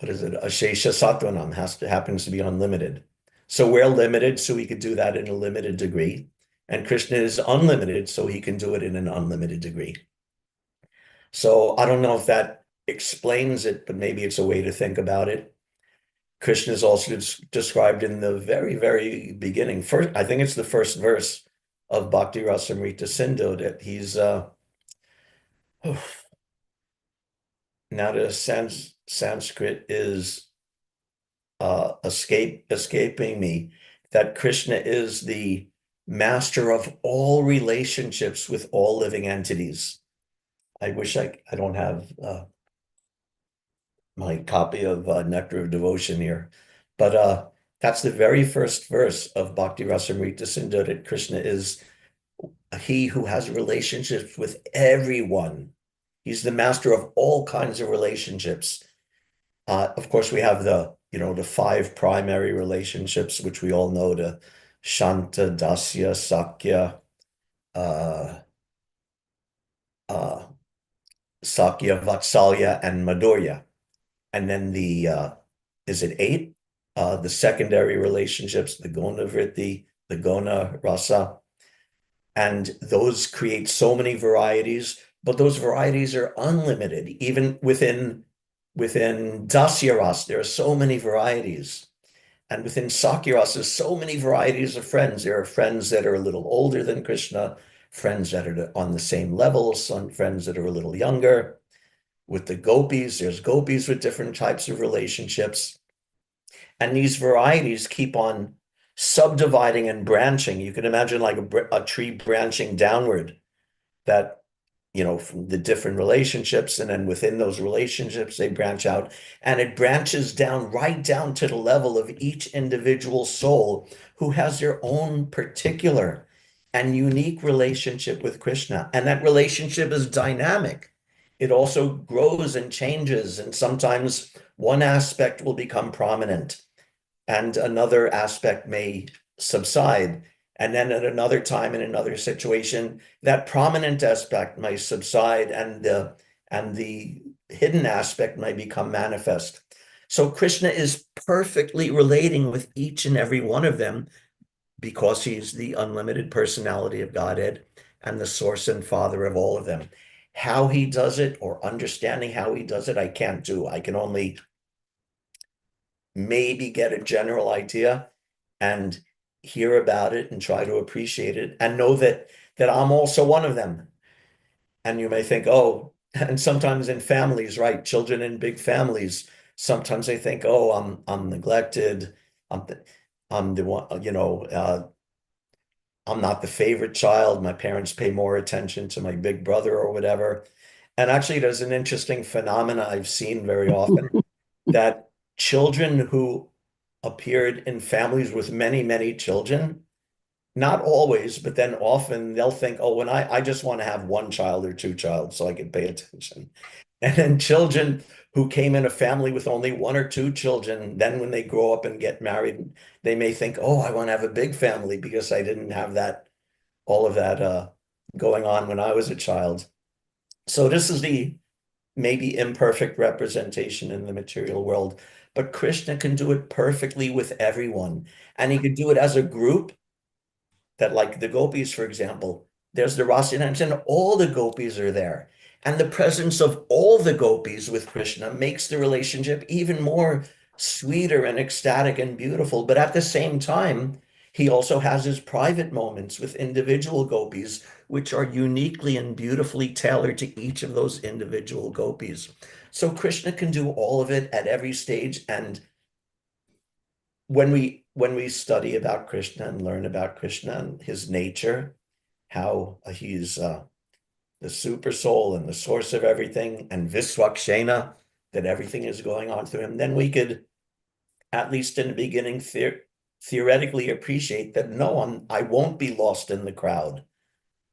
Speaker 1: is it? Ashesha Satwanam happens to be unlimited. So we're limited, so we could do that in a limited degree. And Krishna is unlimited, so he can do it in an unlimited degree. So I don't know if that explains it, but maybe it's a way to think about it. Krishna is also described in the very, very beginning. First, I think it's the first verse of Bhakti Rasamrita Sindhu that he's now the Sanskrit is escaping me, that Krishna is the master of all relationships with all living entities. I wish I don't have my copy of Nectar of Devotion here, but that's the very first verse of Bhakti Rasamrita Sindhu, that Krishna is he who has relationships with everyone. He's the master of all kinds of relationships. Of course, we have the 5 primary relationships, which we all know: the Shanta, Dasya, Sakya, uh, uh, Sakya, Vatsalya, and Madhurya. And then is it 8? The secondary relationships, the Gona Vritti, the Gona Rasa, and those create so many varieties, but those varieties are unlimited. Even within Dasya Ras, there are so many varieties. And within Sakya Ras, there's so many varieties of friends. There are friends that are a little older than Krishna, friends that are on the same level, some friends that are a little younger. With the gopis, there's gopis with different types of relationships. And these varieties keep on subdividing and branching. You can imagine like a tree branching downward that, from the different relationships. And then within those relationships, they branch out and it branches down right down to the level of each individual soul who has their own particular and unique relationship with Krishna. And that relationship is dynamic. It also grows and changes. And sometimes one aspect will become prominent and another aspect may subside. And then at another time in another situation, that prominent aspect may subside and the hidden aspect may become manifest. So Krishna is perfectly relating with each and every one of them because he's the unlimited personality of Godhead and the source and father of all of them. How he does it or understanding how he does it, I can't do. I can only maybe get a general idea and hear about it and try to appreciate it and know that I'm also one of them. And you may think, oh, and sometimes in families, right? Children in big families, sometimes they think, oh, I'm neglected. I'm the one, I'm not the favorite child. My parents pay more attention to my big brother or whatever. And actually, there's an interesting phenomena I've seen very often that children who appeared in families with many, many children, not always, but then often they'll think, oh, when I just want to have one child or two child so I can pay attention. And then children who came in a family with only one or two children, then when they grow up and get married, they may think, oh, I want to have a big family because I didn't have all of that going on when I was a child. So this is the maybe imperfect representation in the material world, but Krishna can do it perfectly with everyone. And he could do it as a group that, like the gopis, for example, there's the Rasa Dance and all the gopis are there. And the presence of all the gopis with Krishna makes the relationship even more sweeter and ecstatic and beautiful. But at the same time, he also has his private moments with individual gopis, which are uniquely and beautifully tailored to each of those individual gopis. So Krishna can do all of it at every stage. And when we study about Krishna and learn about Krishna and his nature, how he's the super soul and the source of everything, and Viswakshena, that everything is going on through him, then we could, at least in the beginning, theoretically appreciate that no, I won't be lost in the crowd.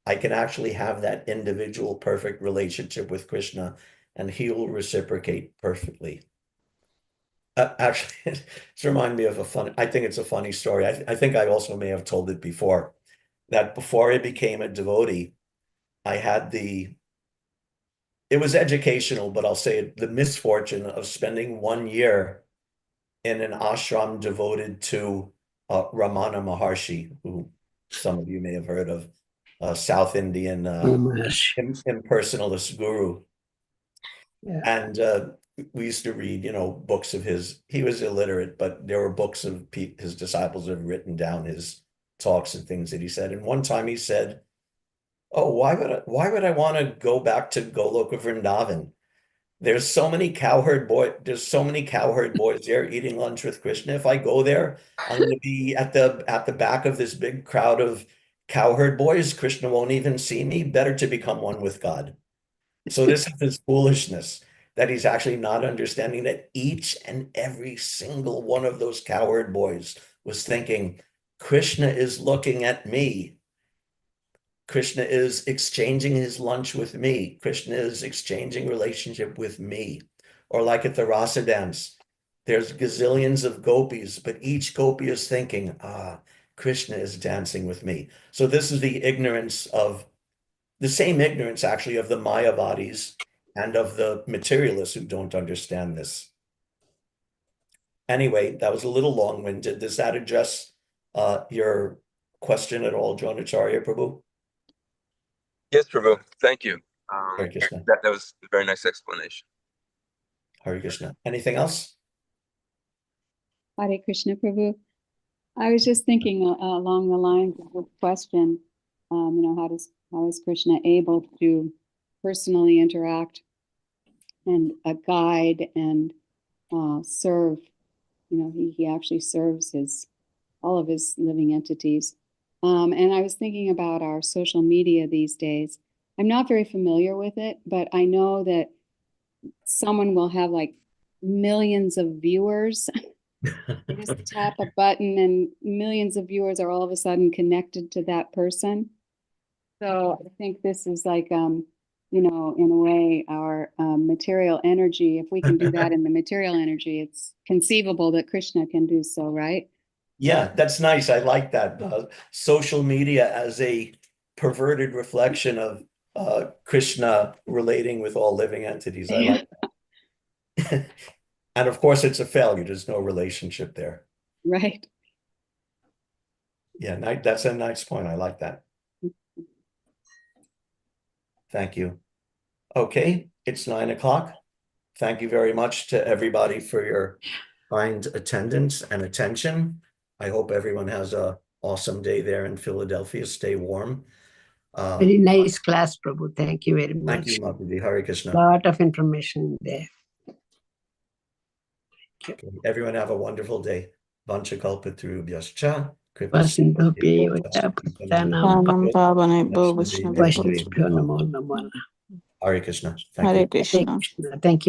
Speaker 1: I can actually have that individual perfect relationship with Krishna, and he will reciprocate perfectly. Actually, it's reminded me of I think it's a funny story. I think I also may have told it before, that before I became a devotee, I had it was educational, but I'll say it, the misfortune of spending 1 year in an ashram devoted to Ramana Maharshi, who some of you may have heard of, South Indian impersonalist guru.
Speaker 2: Yeah.
Speaker 1: And we used to read, books of his. He was illiterate, but there were books of his disciples who have written down his talks and things that he said. And one time he said, oh, why would I want to go back to Goloka Vrindavan? There's so many cowherd boys there eating lunch with Krishna. If I go there, I'm going to be at the back of this big crowd of cowherd boys. Krishna won't even see me. Better to become one with God. So this is his foolishness, that he's actually not understanding that each and every single one of those cowherd boys was thinking, Krishna is looking at me. Krishna is exchanging his lunch with me. Krishna is exchanging relationship with me. Or like at the Rasa dance, there's gazillions of gopis, but each gopi is thinking, Krishna is dancing with me. So this is the ignorance of, the same ignorance actually of the Mayavadis and of the materialists who don't understand this. Anyway, that was a little long-winded. Does that address your question at all, Dronacharya Prabhu?
Speaker 8: Yes, Prabhu. Thank you.
Speaker 1: Hare Krishna.
Speaker 8: That was a very nice explanation.
Speaker 1: Hare Krishna. Anything else?
Speaker 4: Hare Krishna, Prabhu. I was just thinking along the lines of this question, how is Krishna able to personally interact and guide and serve? He actually serves all of his living entities. And I was thinking about our social media these days. I'm not very familiar with it, but I know that someone will have like millions of viewers. You just tap a button and millions of viewers are all of a sudden connected to that person. So I think this is like, in a way, our material energy. If we can do that in the material energy, it's conceivable that Krishna can do so, right?
Speaker 1: Yeah, that's nice. I like that. Social media as a perverted reflection of Krishna relating with all living entities. I like that. And of course, it's a failure. There's no relationship there.
Speaker 4: Right.
Speaker 1: Yeah, that's a nice point. I like that. Thank you. Okay, it's 9 o'clock. Thank you very much to everybody for your kind attendance and attention. I hope everyone has an awesome day there in Philadelphia. Stay warm.
Speaker 2: Very nice class, Prabhu. Thank you very much.
Speaker 1: Thank you, Mataji. Hare Krishna.
Speaker 2: Lot of information there.
Speaker 1: Okay, everyone have a wonderful day. Vanchakalpatarubhyascha.
Speaker 2: Vasindhopya Vachapatanam
Speaker 5: Pranam Pavanebhyo Vaishnavibhyo
Speaker 2: Vaishnavibhyo Namo Namo.
Speaker 1: Hare Krishna. Thank
Speaker 5: Hare
Speaker 1: you.
Speaker 5: Krishna.
Speaker 2: Thank you.